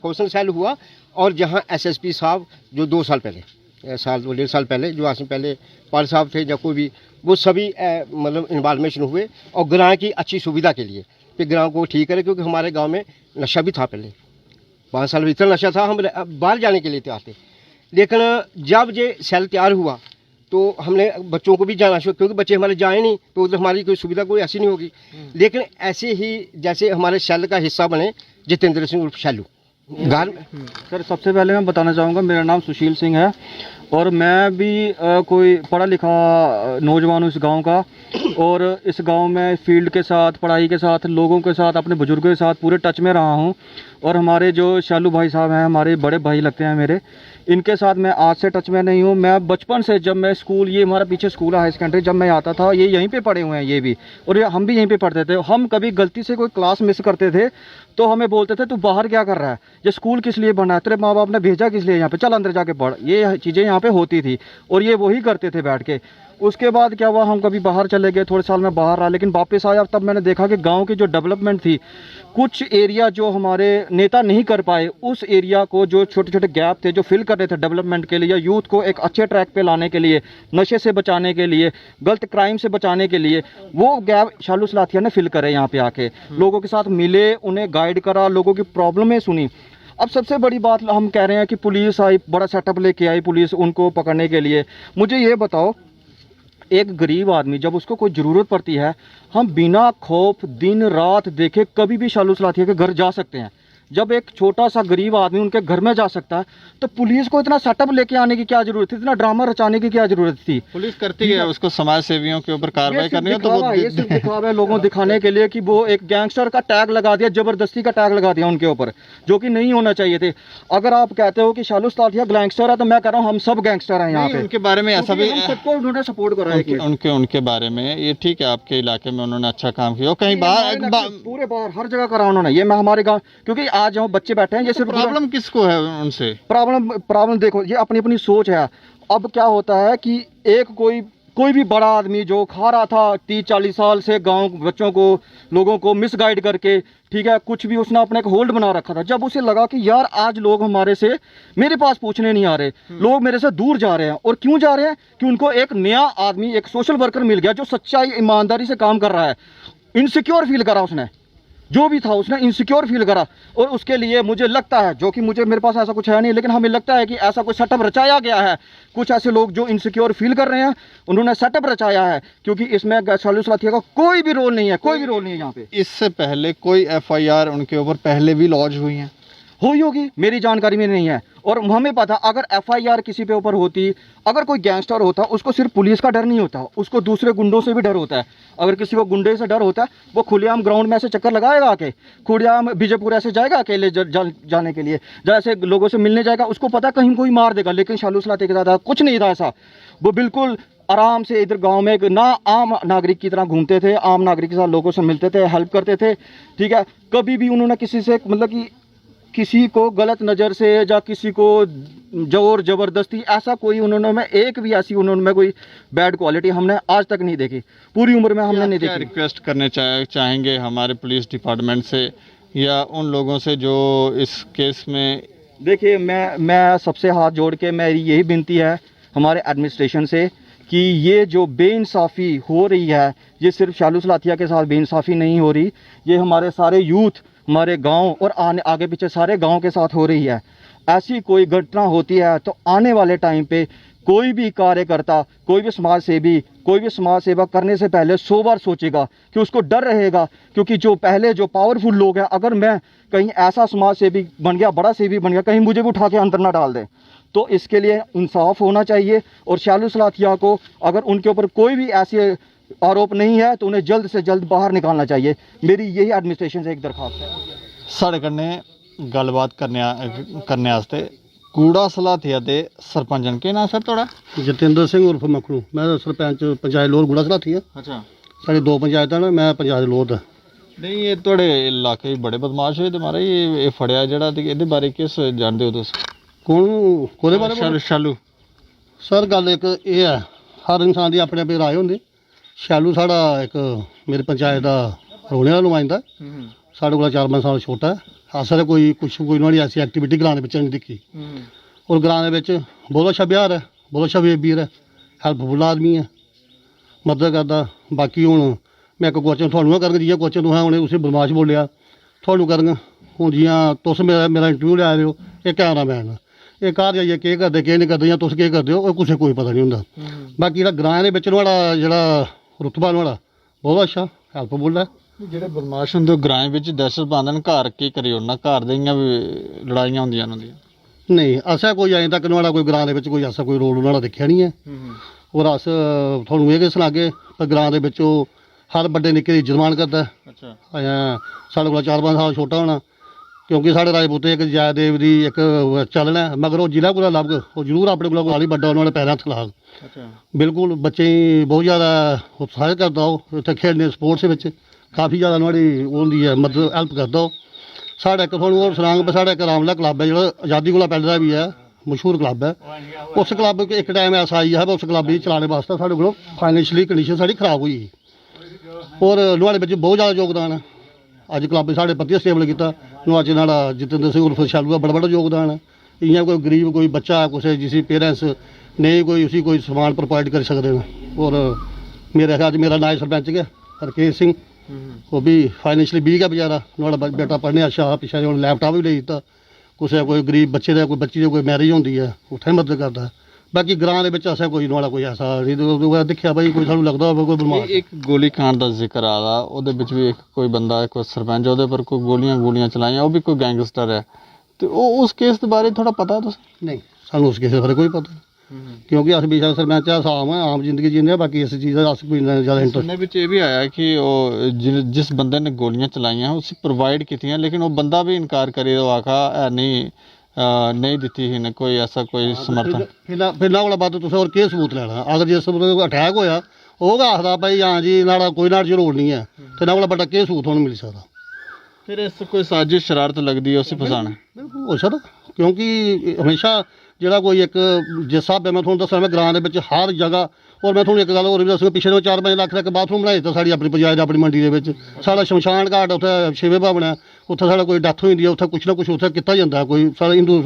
कौशल सेल हुआ। और जहाँ एसएसपी साहब जो 2 साल पहले, 1.5 साल पहले, जो आज से पहले पाल साहब थे या कोई भी, वो सभी मतलब इन्वॉल्वमेशन हुए और गाँव की अच्छी सुविधा के लिए कि गाँव को ठीक करे। क्योंकि हमारे गाँव में नशा भी था पहले, 5 साल भीतर नशा था, हम बाहर जाने के लिए तैयार थे। लेकिन जब ये सेल तैयार हुआ तो हमने बच्चों को भी जाना शुरू, क्योंकि बच्चे हमारे जाए नहीं तो उधर हमारी कोई सुविधा कोई ऐसी नहीं होगी। लेकिन ऐसे ही जैसे हमारे सेल का हिस्सा बने जितेंद्र सिंह उर्फ शालू। सर सबसे पहले मैं बताना चाहूँगा, मेरा नाम सुशील सिंह है और मैं भी कोई पढ़ा लिखा नौजवान हूँ इस गांव का। और इस गांव में फील्ड के साथ, पढ़ाई के साथ, लोगों के साथ, अपने बुजुर्गों के साथ पूरे टच में रहा हूँ। और हमारे जो शालू भाई साहब हैं, हमारे बड़े भाई लगते हैं मेरे, इनके साथ मैं आज से टच में नहीं हूँ। मैं बचपन से, जब मैं स्कूल, ये हमारा पीछे स्कूल है हाई सेकेंडरी, जब मैं आता था ये यहीं पे पढ़े हुए हैं ये भी, और हम भी यहीं पे पढ़ते थे। हम कभी गलती से कोई क्लास मिस करते थे तो हमें बोलते थे तू बाहर क्या कर रहा है, ये स्कूल किस लिए बना है, तेरे माँ बाप ने भेजा किस लिए यहाँ पे, चल अंदर जाके पढ़। ये चीज़ें यहाँ पे होती थी और ये वही करते थे बैठ के। उसके बाद क्या हुआ, हम कभी बाहर चले गए, थोड़े साल में बाहर रहा, लेकिन वापस आया तब मैंने देखा कि गांव की जो डेवलपमेंट थी, कुछ एरिया जो हमारे नेता नहीं कर पाए, उस एरिया को जो छोटे छोटे गैप थे जो फिल कर रहे थे डेवलपमेंट के लिए, या यूथ को एक अच्छे ट्रैक पे लाने के लिए, नशे से बचाने के लिए, गलत क्राइम से बचाने के लिए, वो गैप शालू सलाथिया ने फिल करे। यहाँ पे आके लोगों के साथ मिले, उन्हें गाइड करा, लोगों की प्रॉब्लमें सुनी। अब सबसे बड़ी बात हम कह रहे हैं कि पुलिस आई, बड़ा सेटअप लेके आई पुलिस उनको पकड़ने के लिए। मुझे ये बताओ, एक गरीब आदमी जब उसको कोई ज़रूरत पड़ती है, हम बिना खौफ दिन रात देखे कभी भी शालू सलाथिया के घर जा सकते हैं। जब एक छोटा सा गरीब आदमी उनके घर में जा सकता है, तो पुलिस को इतना सेटअप लेके आने की क्या जरूरत थी, इतना ड्रामा रचाने की क्या जरूरत थी? पुलिस करती है, उसको समाज सेवियों के ऊपर कार्रवाई करनी है, तो वो ये सिर्फ दिखावा है लोगों को दिखाने के लिए कि वो एक गैंगस्टर का टैग लगा दिया, जबरदस्ती का टैग लगा दिया उनके ऊपर, जो कि नहीं होना चाहिए थे। अगर आप कहते हो कि शालू सलाथिया गैंगस्टर है, तो मैं कह रहा हूँ हम सब गैंगस्टर हैं यहाँ पे। उनके बारे में ऐसा भी सबको उन्होंने सपोर्ट करा है। उनके बारे में ये ठीक है, आपके इलाके में उन्होंने अच्छा काम किया, कहीं बाहर पूरे बाहर हर जगह करा उन्होंने। ये मैं हमारे गाँव, क्योंकि आज जो बच्चे बैठे हैं, ये सिर्फ प्रॉब्लम किसको है उनसे? प्रॉब्लम देखो, ये अपनी अपनी सोच है। अब क्या होता है कि एक कोई भी बड़ा आदमी जो खा रहा था 30-40 साल से गांव बच्चों को, लोगों को मिसगाइड करके, ठीक है, कुछ भी उसने अपने एक होल्ड बना रखा था। जब उसे लगा कि यार आज लोग हमारे से मेरे पास पूछने नहीं आ रहे, लोग मेरे से दूर जा रहे हैं, और क्यों जा रहे हैं? कि उनको एक नया आदमी, एक सोशल वर्कर मिल गया जो सच्चाई ईमानदारी से काम कर रहा है। इनसिक्योर फील करा उसने, जो भी था उसने इनसिक्योर फील करा, और उसके लिए मुझे लगता है, जो कि मेरे पास ऐसा कुछ है नहीं, लेकिन हमें लगता है कि ऐसा कोई सेटअप रचाया गया है। कुछ ऐसे लोग जो इनसिक्योर फील कर रहे हैं, उन्होंने सेटअप रचाया है, क्योंकि इसमें शालू सलाथिया का कोई भी रोल नहीं है, कोई भी रोल नहीं है यहाँ पे। इससे पहले कोई FIR उनके ऊपर पहले भी लॉन्च हुई है? हुई होगी, मेरी जानकारी में नहीं है। और हमें पता, अगर FIR किसी पे ऊपर होती, अगर कोई गैंगस्टर होता, उसको सिर्फ पुलिस का डर नहीं होता, उसको दूसरे गुंडों से भी डर होता है। अगर किसी को गुंडे से डर होता है, वो खुलेआम ग्राउंड में ऐसे चक्कर लगाएगा आके, खुलेआम बीजेपुर ऐसे जाएगा अकेले जाने के लिए, जैसे लोगों से मिलने जाएगा, उसको पता कहीं कोई मार देगा। लेकिन शालू सलाथिया के साथ कुछ नहीं था ऐसा। वो बिल्कुल आराम से इधर गांव में ना आम नागरिक की तरह घूमते थे, आम नागरिक के साथ लोगों से मिलते थे, हेल्प करते थे, ठीक है। कभी भी उन्होंने किसी से, मतलब कि किसी को गलत नज़र से या किसी को जोर जबरदस्ती, ऐसा कोई उन्होंने में एक भी ऐसी उन्होंने में कोई बैड क्वालिटी हमने आज तक नहीं देखी, पूरी उम्र में हमने नहीं देखी। रिक्वेस्ट करने चाहेंगे हमारे पुलिस डिपार्टमेंट से या उन लोगों से जो इस केस में? देखिए, मैं सबसे हाथ जोड़ के मेरी यही विनती है हमारे एडमिनिस्ट्रेशन से कि ये जो बेइंसाफ़ी हो रही है, ये सिर्फ शालू सलाथिया के साथ बेइंसाफ़ी नहीं हो रही, ये हमारे सारे यूथ, हमारे गांव और आगे पीछे सारे गांव के साथ हो रही है। ऐसी कोई घटना होती है तो आने वाले टाइम पे कोई भी कार्यकर्ता, कोई भी समाज सेवी, कोई भी समाज सेवा करने से पहले 100 बार सोचेगा, कि उसको डर रहेगा। क्योंकि जो पहले जो पावरफुल लोग हैं, अगर मैं कहीं ऐसा समाज सेवी बन गया, बड़ा सेवी बन गया, कहीं मुझे भी उठा के अंदर ना डाल दें। तो इसके लिए इंसाफ होना चाहिए, और शालू सलाथिया को अगर उनके ऊपर कोई भी ऐसे आरोप नहीं है तो उन्हें जल्द से जल्द बाहर निकालना चाहिए। मेरी यही एडमिनिस्ट्रेशन से एक दरख्वास्त है। साढ़े कन्ने गलबात करने आस्ते कूड़ा सलाथिया दे सरपंच न के नाम सर थोड़ा? जतिंदर सिंह उर्फ मखनू, मैं सरपंच पंचायत लोर गुड़ा सलाथिया। अच्छा, साढ़े 2 पंचायत ने, मैं पंचायत लोर दा। नहीं, ये थोड़े इलाके बड़े बदमाश होए ते महाराज, ये फड़िया जेड़ा ते इहदे बारे किस जानदे हो तुस? कौन कोदे बारे? शालू सर, गल एक ये है, हर इंसान की अपनी अपनी राय होंदी। शालू साढ़ा एक मेरी पंचायत का रौहने वाला नुमाइंदा, साढ़े को 4-5 साल छोटा है। असें कोई नुहाड़ी ऐसी एक्टिविटी ग्रां दे नहीं दिक्खी, और ग्रां दे बहुत अच्छा बिहार है, बहुत अच्छा वीर है, हैल्पफुल आदमी है, मदद करदा। बाकी हुण मैं एक क्वेश्चन थुहानूं करगा, जि'यां क्वेश्चन तुसें उ'नें उसी बदमाश बोलिया, थुहानूं करगा। हुण जि'यां तुस मेरा इंटरव्यू लै रहे हो, एह् कैमरामैन है, एह् घर जाइयै केह् करदे केह् नहीं करदे, जां तुस केह् करदे हो, ओह् कुसै कोई पता नहीं होंदा। बाकी जेह्ड़ा ग्रां दे बिच नुहाड़ा जेह्ड़ा रुतबा नुहाड़ा बहुत अच्छा, हैल्पफुल है। जेह्ड़े बदमाश होंदे ग्राएं बिच दहशत पांदे न, घर केह् करी ओड़ना, घर दे इ'यां बी लड़ाइयां होंदियां न उं'दियां। नहीं, असें कोई अजें तक नुहाड़ा कोई ग्रां दे बिच कोई ऐसा कोई रोल नुहाड़ा दिक्खेआ नहीं है। और अस थुहानूं एह् सनागे पर ग्रां दे बिच ओह् हर बड्डे निक्के दी इज्जत मान करदा। अच्छा, अजें साढ़े कोला 4-5 साल छोटा होना, क्योंकि साढ़े राजपूतें एक जयदेव दी एक चलन है, मगर ओह् जिला कोला लभग, ओह् जरूर अपने कोला कोई बड्डा नुहाड़े पैरें हत्थ लाग। अच्छा, बिल्कुल बच्चें गी बहुत ज़्यादा उत्साहित करदा, ओह् उत्थै खेलने स्पोर्ट्स बिच काफ़ी ज़्यादा नुहाड़ी ओह् होंदी है, मदद हैल्प करदा ओह्। साढ़े इक थुहानूं होर सनांग, साढ़े इक रामला क्लब है जेह्ड़ा आज़ादी कोला पैह्लें दा बी है, मशहूर क्लब है। उस क्लब एक टाइम ऐसा आई है, उस क्लब गी चलाने वास्ते साढ़े कोल फाइनैंशियली कंडीशन साढ़ी खराब होई ही, और नुहाड़े बिच बहुत ज़्यादा योगदान है। अज्ज क्लब साढ़े परतियै स्टेबल कीता, नुहाड़े च न्हाड़ा जतिंदर सिंह उर्फ शालू दा बड़ा बड़ा योगदान है। इ'यां कोई गरीब कोई बच्चा कुसै जिसी पेरेंट्स नेईं कोई उसी कोई समान प्रोवाइड करी सकदे न। और मेरे ख्याल च मेरा नायब सरपंच गै हरकेश सिंह, ओह् बी फाइनैंशियली वीक है बेचारा, नुहाड़ा बेटा पढ़ने अच्छा हा, पिच्छे उन्हें लैपटॉप भी लेई दित्ता। कुसै कोई गरीब बच्चे दे कोई बच्ची दी कोई मैरिज होंदी है, उत्थै मदद करदा। ਬਾਕੀ ਗ੍ਰਾਂ ਦੇ ਵਿੱਚ ਐਸਾ ਕੋਈ ਵਾਲਾ ਕੋਈ ਐਸਾ ਨਹੀਂ ਦੇਖਿਆ ਬਾਈ ਕੋਈ ਸਾਨੂੰ ਲੱਗਦਾ ਹੋਵੇ ਕੋਈ ਬਿਮਾਰ एक गोली कांड का जिक्र आ रहा ਉਹਦੇ ਵਿੱਚ ਵੀ ਇੱਕ ਕੋਈ ਬੰਦਾ ਕੋਈ ਸਰਪੰਚ ਉਹਦੇ ਪਰ ਕੋਈ ਗੋਲੀਆਂ ਚਲਾਈਆਂ ਉਹ ਵੀ ਕੋਈ ਗੈਂਗਸਟਰ ਹੈ ਤੇ ਉਹ ਉਸ ਕੇਸ ਦੇ ਬਾਰੇ ਥੋੜਾ ਪਤਾ ਤੁਸੀਂ ਨਹੀਂ ਸਾਨੂੰ ਉਸ ਕਿਸੇ ਬਾਰੇ ਕੋਈ ਪਤਾ ਕਿਉਂਕਿ ਅਸੀਂ ਬੇਸ਼ੱਕ ਸਰਪੰਚ ਆਮ ਜ਼ਿੰਦਗੀ ਜੀਂਦੇ ਆ ਬਾਕੀ ਇਸ ਚੀਜ਼ ਦਾ ਅਸੀਂ ਕੋਈ ਜ਼ਿਆਦਾ ਇੰਟਰਸਟ ਸੁਣਨੇ ਵਿੱਚ ਇਹ ਵੀ ਆਇਆ ਕਿ ਉਹ ਜਿਸ ਬੰਦੇ ਨੇ ਗੋਲੀਆਂ ਚਲਾਈਆਂ ਉਸੇ ਪ੍ਰੋਵਾਈਡ ਕੀਤੀਆਂ ਲੇਕਿਨ ਉਹ ਬੰਦਾ ਵੀ ਇਨਕਾਰ ਕਰੇ ਉਹ ਆਖਾ ਨਹੀਂ ਦਿੱਤੀ ਹੀ ਨਾ ਕੋਈ ਐਸਾ ਕੋਈ ਸਮਰਥਨ ਫਿਲਹਾਲ ਵਾਲਾ ਬਾਤ ਤੁਸੀਂ ਹੋਰ ਕੀ ਸਬੂਤ ਲੈਣਾ ਅਗਰ ਜਿਸ ਅਟੈਕ ਹੋਇਆ ਉਹ ਆਖਦਾ ਭਾਈ ਹਾਂ ਜੀ ਨਾਲ ਕੋਈ ਨਾਲ ਜ਼ਰੂਰ ਨਹੀਂ ਹੈ ਤੇ ਨਾਲ ਵਾਲਾ ਵੱਡਾ ਕੀ ਸਬੂਤ ਹੁਣ ਮਿਲ ਸਕਦਾ ਫਿਰ ਇਸ ਕੋਈ ਸਾਜ਼ਿਸ਼ ਸ਼ਰਾਰਤ ਲੱਗਦੀ ਹੈ ਉਸੇ ਫਸਾਣਾ ਬਿਲਕੁਲ ਹੋ ਸਕਦਾ ਕਿਉਂਕਿ ਹਮੇਸ਼ਾ ਜਿਹੜਾ ਕੋਈ ਇੱਕ ਜਿਸ ਹਿਸਾਬ ਮੈਂ ਤੁਹਾਨੂੰ ਦੱਸਾਂ ਮੈਂ ਗ੍ਰਾਂ ਦੇ ਵਿੱਚ ਹਰ ਜਗ੍ਹਾ ਔਰ ਮੈਂ ਤੁਹਾਨੂੰ ਇੱਕ ਗੱਲ ਹੋਰ ਵੀ ਦੱਸਾਂ ਪਿਛਲੇ 4-5 ਲੱਖ ਦਾ ਇੱਕ ਬਾਥਰੂਮ ਬਣਾਏ ਤਾਂ ਸਾਡੀ ਆਪਣੀ ਪੰਚਾਇਤ ਆਪਣੀ ਮੰਡੀ ਦੇ ਵਿੱਚ ਸਾਡਾ ਸ਼ਮਸ਼ਾਨ ਘਾਟ ਉੱਥੇ ਛੇਵੇਂ ਭਵਨ ਉੱਥੇ ਸਾਡਾ ਕੋਈ ਡੈਥ ਹੋ ਜਾਂਦੀ ਹੈ ਉੱਥੇ ਕੁਛ ਨਾ ਕੁਛ ਉੱਥੇ ਕੀਤਾ ਜਾਂਦਾ ਕੋਈ ਸਾਡਾ ਹਿੰਦੂ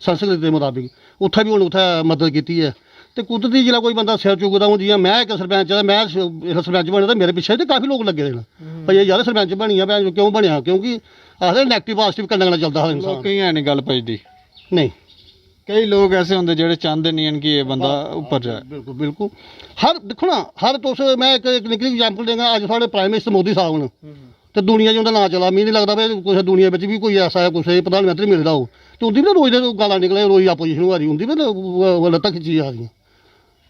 ਸੰਸਕ੍ਰਿਤੀ ਦੇ ਮੁਤਾਬਿਕ ਉੱਥੇ ਵੀ ਹੁਣ ਉੱਥੇ ਮਦਦ ਕੀਤੀ ਹੈ ਤੇ ਕੁਦਰਤੀ ਜਿਹੜਾ ਕੋਈ ਬੰਦਾ ਸਿਰ ਚੁੱਕਦਾ ਹੁਣ ਜਿਵੇਂ ਮੈਂ ਇੱਕ ਸਰਪੰਚ ਆ ਮੈਂ ਸਰਪੰਚ ਬਣਿਆ ਤਾਂ ਮੇਰੇ ਪਿੱਛੇ ਤੇ ਕਾਫੀ ਲੋਕ ਲੱਗੇ ਨੇ ਭਾਈ ਇਹ ਯਾਰ ਸਰਪੰਚ ਬਣੀਆਂ ਭੈਣ ਕਿਉਂ ਬਣਿਆ ਕਿਉਂਕਿ ਆਖਦੇ ਨੈਗੇਟਿਵ ਪੋਜ਼ਿਟਿਵ ਕਰਨਾ ਚੱਲਦਾ ਹਰ ਇਨਸਾਨ ਲੋਕ ਕਈ ਨਹੀਂ ਗੱਲ ਪਜਦੀ ਨਹੀਂ ਕਈ ਲੋਕ ਐਸੇ ਹੁੰਦੇ ਜਿਹੜੇ ਚਾਹੁੰਦੇ ਨਹੀਂ ਹਨ ਕਿ ਇਹ ਬੰਦਾ ਉੱਪਰ ਜਾਏ ਬਿਲਕੁਲ ਬਿਲकुल ਹਰ ਦੇਖੋ ਨਾ ਹਰ ਤੁਸੀਂ ਮੈਂ ਇੱਕ ਨਿੱਕੀ ਐਗਜ਼ਾਮਪਲ ਦੇਵਾਂਗਾ ਅੱਜ ਸਾਡੇ ਪ੍ਰਾਈਮ ਮਿਨਿਸਟਰ ਮੋਦੀ ਸਾਹਿਬ ਨੇ ਤੇ ਦੁਨੀਆ 'ਚ ਉਹਦਾ ਨਾਂ ਚੱਲਾ ਮੈਨੂੰ ਨਹੀਂ ਲੱਗਦਾ ਵੀ ਕੁਛ ਦੁਨੀਆ ਵਿੱਚ ਵੀ ਕੋਈ ਐਸਾ ਹੈ ਕੁਛ ਪ੍ਰਧਾਨ ਮੰਤਰੀ ਮਿਲਦਾ ਹੋ ਤੇ ਹੁੰਦੀ ਵੀ ਰੋਜ਼ ਦੇ ਗਾਲਾਂ ਨਿਕਲੇ ਰੋਜ਼ ਆਪੋਜੀਸ਼ਨ ਆ ਰਹੀ ਹੁੰਦੀ ਵੀ ਲੱਤਾਂ ਖਿੱਚੀ ਜਾ ਰਹੀਆਂ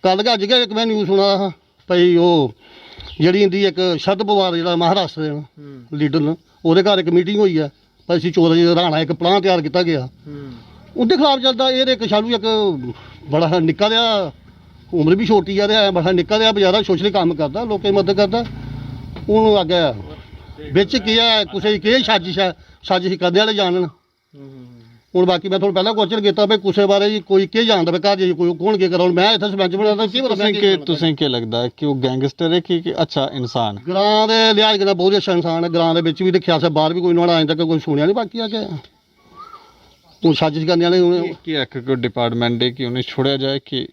ਕੱਲ ਅੱਜ ਗਿਆ ਇੱਕ ਮੈਂ ਨਿਊਜ਼ ਸੁਣਾ ਭਾਈ ਉਹ ਜਿਹੜੀ ਹੁੰਦੀ ਇੱਕ ਸ਼ਰਦ ਪਵਾਰ ਜਿਹੜਾ ਮਹਾਰਾਸ਼ਟਰ ਦੇ ਲੀਡਰ ਨੇ ਉਹਦੇ ਘਰ ਇੱਕ ਮੀਟਿੰਗ ਹੋਈ ਆ ਭਾਈ ਅਸੀਂ 14 ਰਾਣਾ ਇੱਕ ਪਲਾਨ ਤਿਆਰ ਕੀਤਾ ਗਿਆ ਉਹਦੇ ਖਿਲਾਫ ਚੱਲਦਾ ਇਹ ਇੱਕ ਸ਼ਾਲੂ ਇੱਕ ਬੜਾ ਨਿੱਕਾ ਜਿਹਾ ਉਮਰ ਵੀ ਛੋਟੀ ਆ ਰਿਹਾ ਬੜਾ ਨਿੱਕਾ ਜਿਹਾ ਬਜ਼ਾਰਾ ਸੋਸ਼ਲੀ ਕੰਮ ਕਰਦਾ ਲੋਕਾਂ ਦੀ ਮਦਦ ਕਰਦਾ ਉਹਨੂੰ ਅੱਗੇ ਵਿੱਚ ਕੀ ਹੈ ਕਿਸੇ ਕੀ ਸਾਜ਼ਿਸ਼ ਕਰਦੇ ਵਾਲੇ ਜਾਣਨ ਹੁਣ ਬਾਕੀ ਮੈਂ ਤੁਹਾਨੂੰ ਪਹਿਲਾਂ ਕੁਐਸਚਨ ਕੀਤਾ ਵੀ ਕਿਸੇ ਬਾਰੇ ਜੀ ਕੋਈ ਕੀ ਜਾਣਦਾ ਵੀ ਘਰ ਜੀ ਕੋਈ ਕੌਣ ਕੀ ਕਰਾਉਣ ਮੈਂ ਇੱਥੇ ਸਰਪੰਚ ਬਣਾਉਂਦਾ ਕੀ ਪਤਾ ਤੁਸੀਂ ਕੀ ਲੱਗਦਾ ਕਿ ਉਹ ਗੈਂਗਸਟਰ ਹੈ ਕਿ ਅੱਛਾ ਇਨਸਾਨ ਗ੍ਰਾਂ ਦੇ ਲਿਹਾਜ਼ ਨਾਲ ਬਹੁਤ ਅੱਛਾ ਇਨਸਾਨ ਹੈ ਗ੍ਰਾਂ ਦੇ ਵਿੱਚ ਵੀ ਦੇਖਿਆ ਸੀ ਬਾਹਰ ਵੀ ਕੋਈ ਨਾ ਅਜੇ ਤੱਕ ਕੋਈ ਸੁਣਿਆ ਨਹੀਂ ਬਾਕੀ ਆ ਕੇ ਉਹ ਸਾਜ਼ਿਸ਼ ਕਰਨ ਵਾਲੇ ਕਿ ਇੱਕ ਕੋਈ ਡਿਪਾਰਟਮੈਂਟ ਦੇ ਕਿ ਉਹਨੇ ਛੋੜਿਆ ਜਾਏ ਕਿ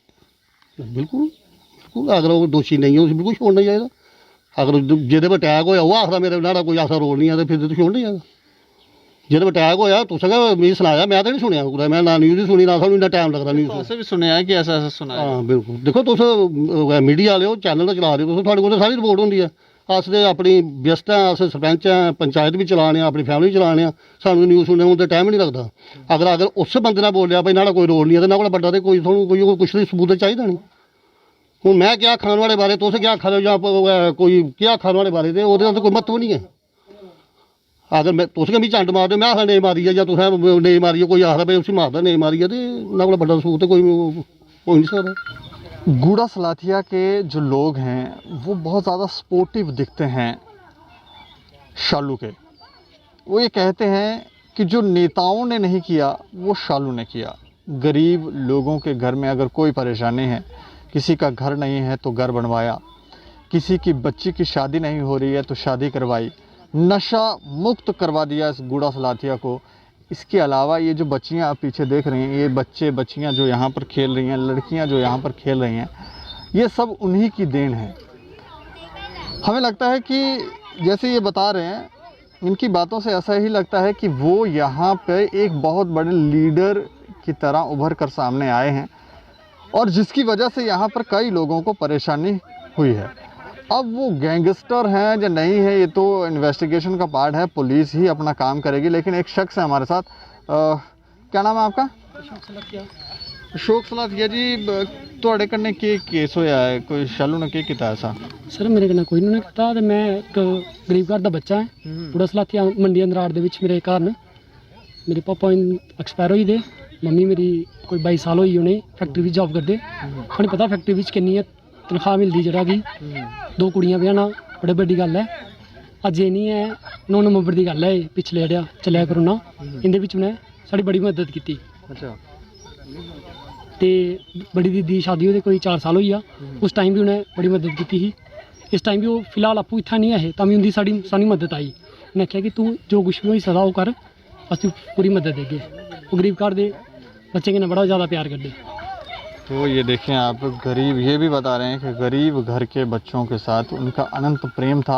ਬਿਲਕੁਲ ਅਗਰ ਉਹ ਦੋਸ਼ੀ ਨਹੀਂ ਹੈ ਉਸ ਬਿਲਕੁਲ ਛੋੜਨਾ ਚਾਹੀਦਾ ਅਗਰ ਜਿਹਦੇ ਪਰ ਅਟੈਕ ਹੋਇਆ ਉਹ ਆਖਦਾ ਮੇਰੇ ਨਾਲ ਕੋਈ ਐਸਾ ਰੋਲ ਨਹੀਂ ਹੈ ਤੇ ਫਿਰ ਤਾਂ ਛੋੜਨਾ ਚਾਹੀਦਾ ਜਿਹਦੇ ਪਰ ਅਟੈਕ ਹੋਇਆ ਤੁਸੀਂ ਕਹਿੰਦੇ ਮੈਨੂੰ ਸੁਣਾਇਆ ਮੈਂ ਤਾਂ ਨਹੀਂ ਸੁਣਿਆ ਮੈਂ ਨਾ ਨਿਊਜ਼ ਹੀ ਸੁਣੀ ਨਾ ਸਾਨੂੰ ਇੰਨਾ ਟਾਈਮ ਲੱਗਦਾ ਨਿਊਜ਼ ਅਸੀਂ ਵੀ ਸੁਣਿਆ ਕਿ ਐਸਾ ਸੁਣਾਇਆ ਹਾਂ ਬਿਲਕੁਲ ਦੇਖੋ ਤੁਸੀਂ ਮੀਡੀਆ ਵਾਲਿਓ ਚੈਨਲ ਚਲਾ ਰਹੇ ਹੋ ਤੁਹਾਡੇ ਕੋਲ ਸਾਰੀ ਰਿਪੋਰਟ ਹੁੰਦੀ ਹੈ ਅਸੀਂ ਆਪਣੀ ਵਿਅਸਤਾ ਅਸੀਂ ਸਰਪੰਚ ਆ ਪੰਚਾਇਤ ਵੀ ਚਲਾਉਂਦੇ ਆ ਆਪਣੀ ਫੈਮਿਲੀ ਚਲਾਉਂਦੇ ਆ ਸਾਨੂੰ ਨਿਊਜ਼ ਸੁਣਨ ਨੂੰ ਤਾਂ ਟਾਈਮ ਨਹੀਂ ਲੱਗਦਾ ਅਗਰ ਉਸ ਬੰਦੇ ਨਾਲ ਬੋਲਿਆ ਬਈ ਨਾਲ ਕੋਈ ਰੋਲ ਨਹੀਂ ਹੈ ਤੇ ਨਾਲ ਕੋਲ ਵੱਡਾ ਤੇ ਕੋਈ ਤੁਹਾਨੂੰ ਕੋਈ ਕੁਛ ਦੀ ਸਬੂਤ ਚਾਹੀਦਾ ਨਹੀਂ ਹੁਣ ਮੈਂ ਕਿਹਾ ਖਾਣ ਵਾਲੇ ਬਾਰੇ ਤੁਸੀਂ ਕਿਹਾ ਖਾ ਲਓ ਜਾਂ ਕੋਈ ਕਿਹਾ ਖਾਣ ਵਾਲੇ ਬਾਰੇ ਤੇ ਉਹਦੇ ਨਾਲ ਕੋਈ ਮਹੱਤਵ ਨਹੀਂ ਹੈ ਅਗਰ ਮੈਂ ਤੁਸੀਂ ਕਹਿੰਦੇ ਝੰਡ ਮਾਰ ਦਿਓ ਮੈਂ ਆਖਦਾ ਨਹੀਂ ਮਾਰੀ ਹੈ ਜਾਂ ਤੁਸੀਂ ਨਹੀਂ ਮਾਰੀ ਹੈ ਕੋਈ ਆਖਦਾ ਬਈ ਉਸੇ ਮਾਰਦਾ ਨਹੀਂ ਮਾਰੀ ਹੈ ਤੇ ਨਾਲ ਕੋਲ ਵੱਡਾ ਸਬੂਤ ਕੋਈ ਹੋ ਨਹੀਂ ਸਕਦਾ गूड़ा सलाथिया के जो लोग हैं वो बहुत ज़्यादा सपोर्टिव दिखते हैं शालू के वो ये कहते हैं कि जो नेताओं ने नहीं किया वो शालू ने किया गरीब लोगों के घर में अगर कोई परेशानी है किसी का घर नहीं है तो घर बनवाया किसी की बच्ची की शादी नहीं हो रही है तो शादी करवाई नशा मुक्त करवा दिया इस गूड़ा सलाथिया को इसके अलावा ये जो बच्चियां आप पीछे देख रही हैं ये बच्चे बच्चियां जो यहाँ पर खेल रही हैं लड़कियां जो यहाँ पर खेल रही हैं ये सब उन्हीं की देन है हमें लगता है कि जैसे ये बता रहे हैं इनकी बातों से ऐसा ही लगता है कि वो यहाँ पे एक बहुत बड़े लीडर की तरह उभर कर सामने आए हैं और जिसकी वजह से यहाँ पर कई लोगों को परेशानी हुई है अब वो गैंगस्टर हैं या नहीं है ये तो इन्वेस्टिगेशन का पार्ट है पुलिस ही अपना काम करेगी लेकिन एक शख्स है हमारे साथ क्या नाम है आपका अशोक सलाथिया जी ਤੁਹਾਡੇ ਕੰਨੇ ਕੀ ਕੇਸ ਹੋਇਆ ਹੈ ਕੋਈ ਸ਼ਾਲੂ ਨੇ ਕੀ ਕੀਤਾ ਐਸਾ ਸਰ ਮੇਰੇ ਕੋਲ ਕੋਈ ਨਹੀਂ ਕੀਤਾ ਤੇ ਮੈਂ ਇੱਕ ਗਰੀਬ ਘਰ ਦਾ ਬੱਚਾ ਹਾਂ ਬੁੜਾ ਸਲਾਥੀਆ ਮੰਡੀ ਅੰਦਰਾੜ ਦੇ ਵਿੱਚ ਮੇਰੇ ਘਰ ਨੇ ਮੇਰੇ ਪਾਪਾ ਐਕਸਪਾਇਰ ਹੋਈ ਦੇ ਮੰਮੀ ਮੇਰੀ ਕੋਈ 22 ਸਾਲ ਹੋਈ ਉਹਨੇ ਫੈਕਟਰੀ ਵਿੱਚ ਜੌਬ ਕਰਦੇ ਤੁਹਾਨੂੰ ਪਤਾ ਫੈਕਟਰੀ ਵਿੱਚ ਕਿੰਨੀ ਹੈ ਤਨਖਾਹ ਮਿਲਦੀ ਜਿਹੜਾ ਕਿ 2 ਕੁੜੀਆਂ ਵਿਆਹਣਾ ਬੜੀ ਵੱਡੀ ਗੱਲ ਹੈ ਅੱਜ ਇਹ ਨਹੀਂ ਹੈ 9 ਨਵੰਬਰ ਦੀ ਗੱਲ ਹੈ ਇਹ ਪਿਛਲੇ ਜਿਹੜਾ ਚੱਲਿਆ ਕਰੋਨਾ ਇਹਦੇ ਵਿੱਚ ਉਹਨੇ ਸਾਡੀ ਬੜੀ ਮਦਦ ਕੀਤੀ ਅੱਛਾ ਤੇ ਬੜੀ ਦੀਦੀ ਦੀ ਸ਼ਾਦੀ ਉਹਦੇ ਕੋਈ 4 ਸਾਲ ਹੋਈ ਆ ਉਸ ਟਾਈਮ ਵੀ ਉਹਨੇ ਬੜੀ ਮਦਦ ਕੀਤੀ ਸੀ ਇਸ ਟਾਈਮ ਵੀ ਉਹ ਫਿਲਹਾਲ ਆਪੂ ਇੱਥੇ ਨਹੀਂ ਹੈ ਤਾਂ ਵੀ ਉਹਦੀ ਸਾਡੀ ਮਦਦ ਆਈ ਉਹਨੇ ਕਿਹਾ ਕਿ ਤੂੰ ਜੋ ਕੁਛ ਵੀ ਹੋਈ ਸਦਾ ਉਹ ਕਰ ਅਸੀਂ पूरी मदद देंगे वो गरीब घर दे बच्चे के ना बड़ा ज़्यादा प्यार करते तो ये देखें आप गरीब ये भी बता रहे हैं कि गरीब घर के बच्चों के साथ उनका अनंत प्रेम था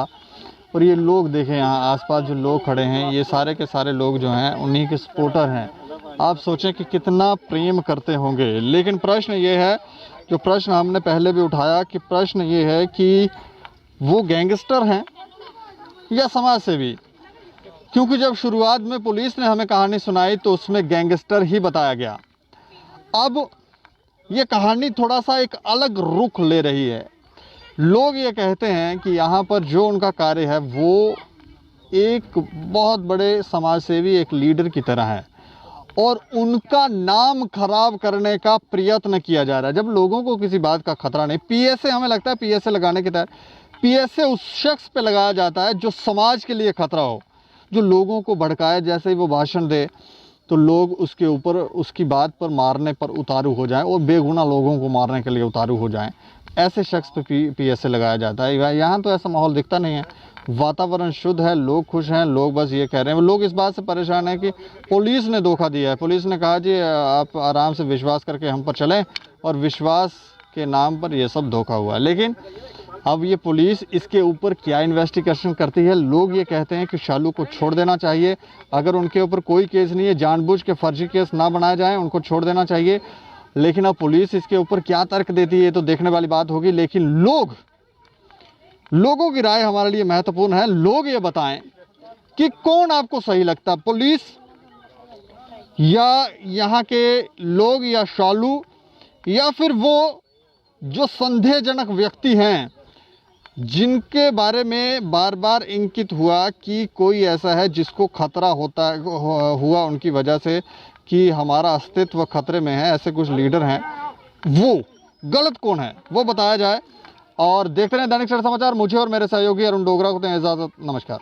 और ये लोग देखें यहाँ आसपास जो लोग खड़े हैं ये सारे के सारे लोग जो हैं उन्हीं के सपोर्टर हैं आप सोचें कि कितना प्रेम करते होंगे। लेकिन प्रश्न ये है, जो प्रश्न हमने पहले भी उठाया, कि प्रश्न ये है कि वो गैंगस्टर हैं या समाज सेवी। क्योंकि जब शुरुआत में पुलिस ने हमें कहानी सुनाई तो उसमें गैंगस्टर ही बताया गया। अब ये कहानी थोड़ा सा एक अलग रुख ले रही है। लोग ये कहते हैं कि यहाँ पर जो उनका कार्य है वो एक बहुत बड़े समाज सेवी, एक लीडर की तरह है, और उनका नाम खराब करने का प्रयत्न किया जा रहा है। जब लोगों को किसी बात का खतरा नहीं, पीएसए, हमें लगता है पीएसए लगाने के तहत, पीएसए उस शख्स पे लगाया जाता है जो समाज के लिए खतरा हो, जो लोगों को भड़काए। जैसे ही वो भाषण दे तो लोग उसके ऊपर, उसकी बात पर मारने पर उतारू हो जाएं और बेगुनाह लोगों को मारने के लिए उतारू हो जाएं। ऐसे शख्स पे पीएसए लगाया जाता है। यहाँ तो ऐसा माहौल दिखता नहीं है। वातावरण शुद्ध है, लोग खुश हैं। लोग बस ये कह रहे हैं, लोग इस बात से परेशान हैं कि पुलिस ने धोखा दिया है। पुलिस ने कहा जी आप आराम से विश्वास करके हम पर चलें, और विश्वास के नाम पर ये सब धोखा हुआ है। लेकिन अब ये पुलिस इसके ऊपर क्या इन्वेस्टिगेशन करती है। लोग ये कहते हैं कि शालू को छोड़ देना चाहिए। अगर उनके ऊपर कोई केस नहीं है, जानबूझ के फर्जी केस ना बनाए जाएं, उनको छोड़ देना चाहिए। लेकिन अब पुलिस इसके ऊपर क्या तर्क देती है तो देखने वाली बात होगी। लेकिन लोगों की राय हमारे लिए महत्वपूर्ण है। लोग ये बताएं कि कौन आपको सही लगता, पुलिस या यहाँ के लोग या शालू, या फिर वो जो संदेहजनक व्यक्ति हैं जिनके बारे में बार बार इंकित हुआ कि कोई ऐसा है जिसको खतरा हुआ उनकी वजह से, कि हमारा अस्तित्व खतरे में है, ऐसे कुछ लीडर हैं। वो गलत कौन है वो बताया जाए। और देखते रहें दैनिक सवेरा समाचार। मुझे और मेरे सहयोगी अरुण डोगरा को दें इजाज़त। नमस्कार।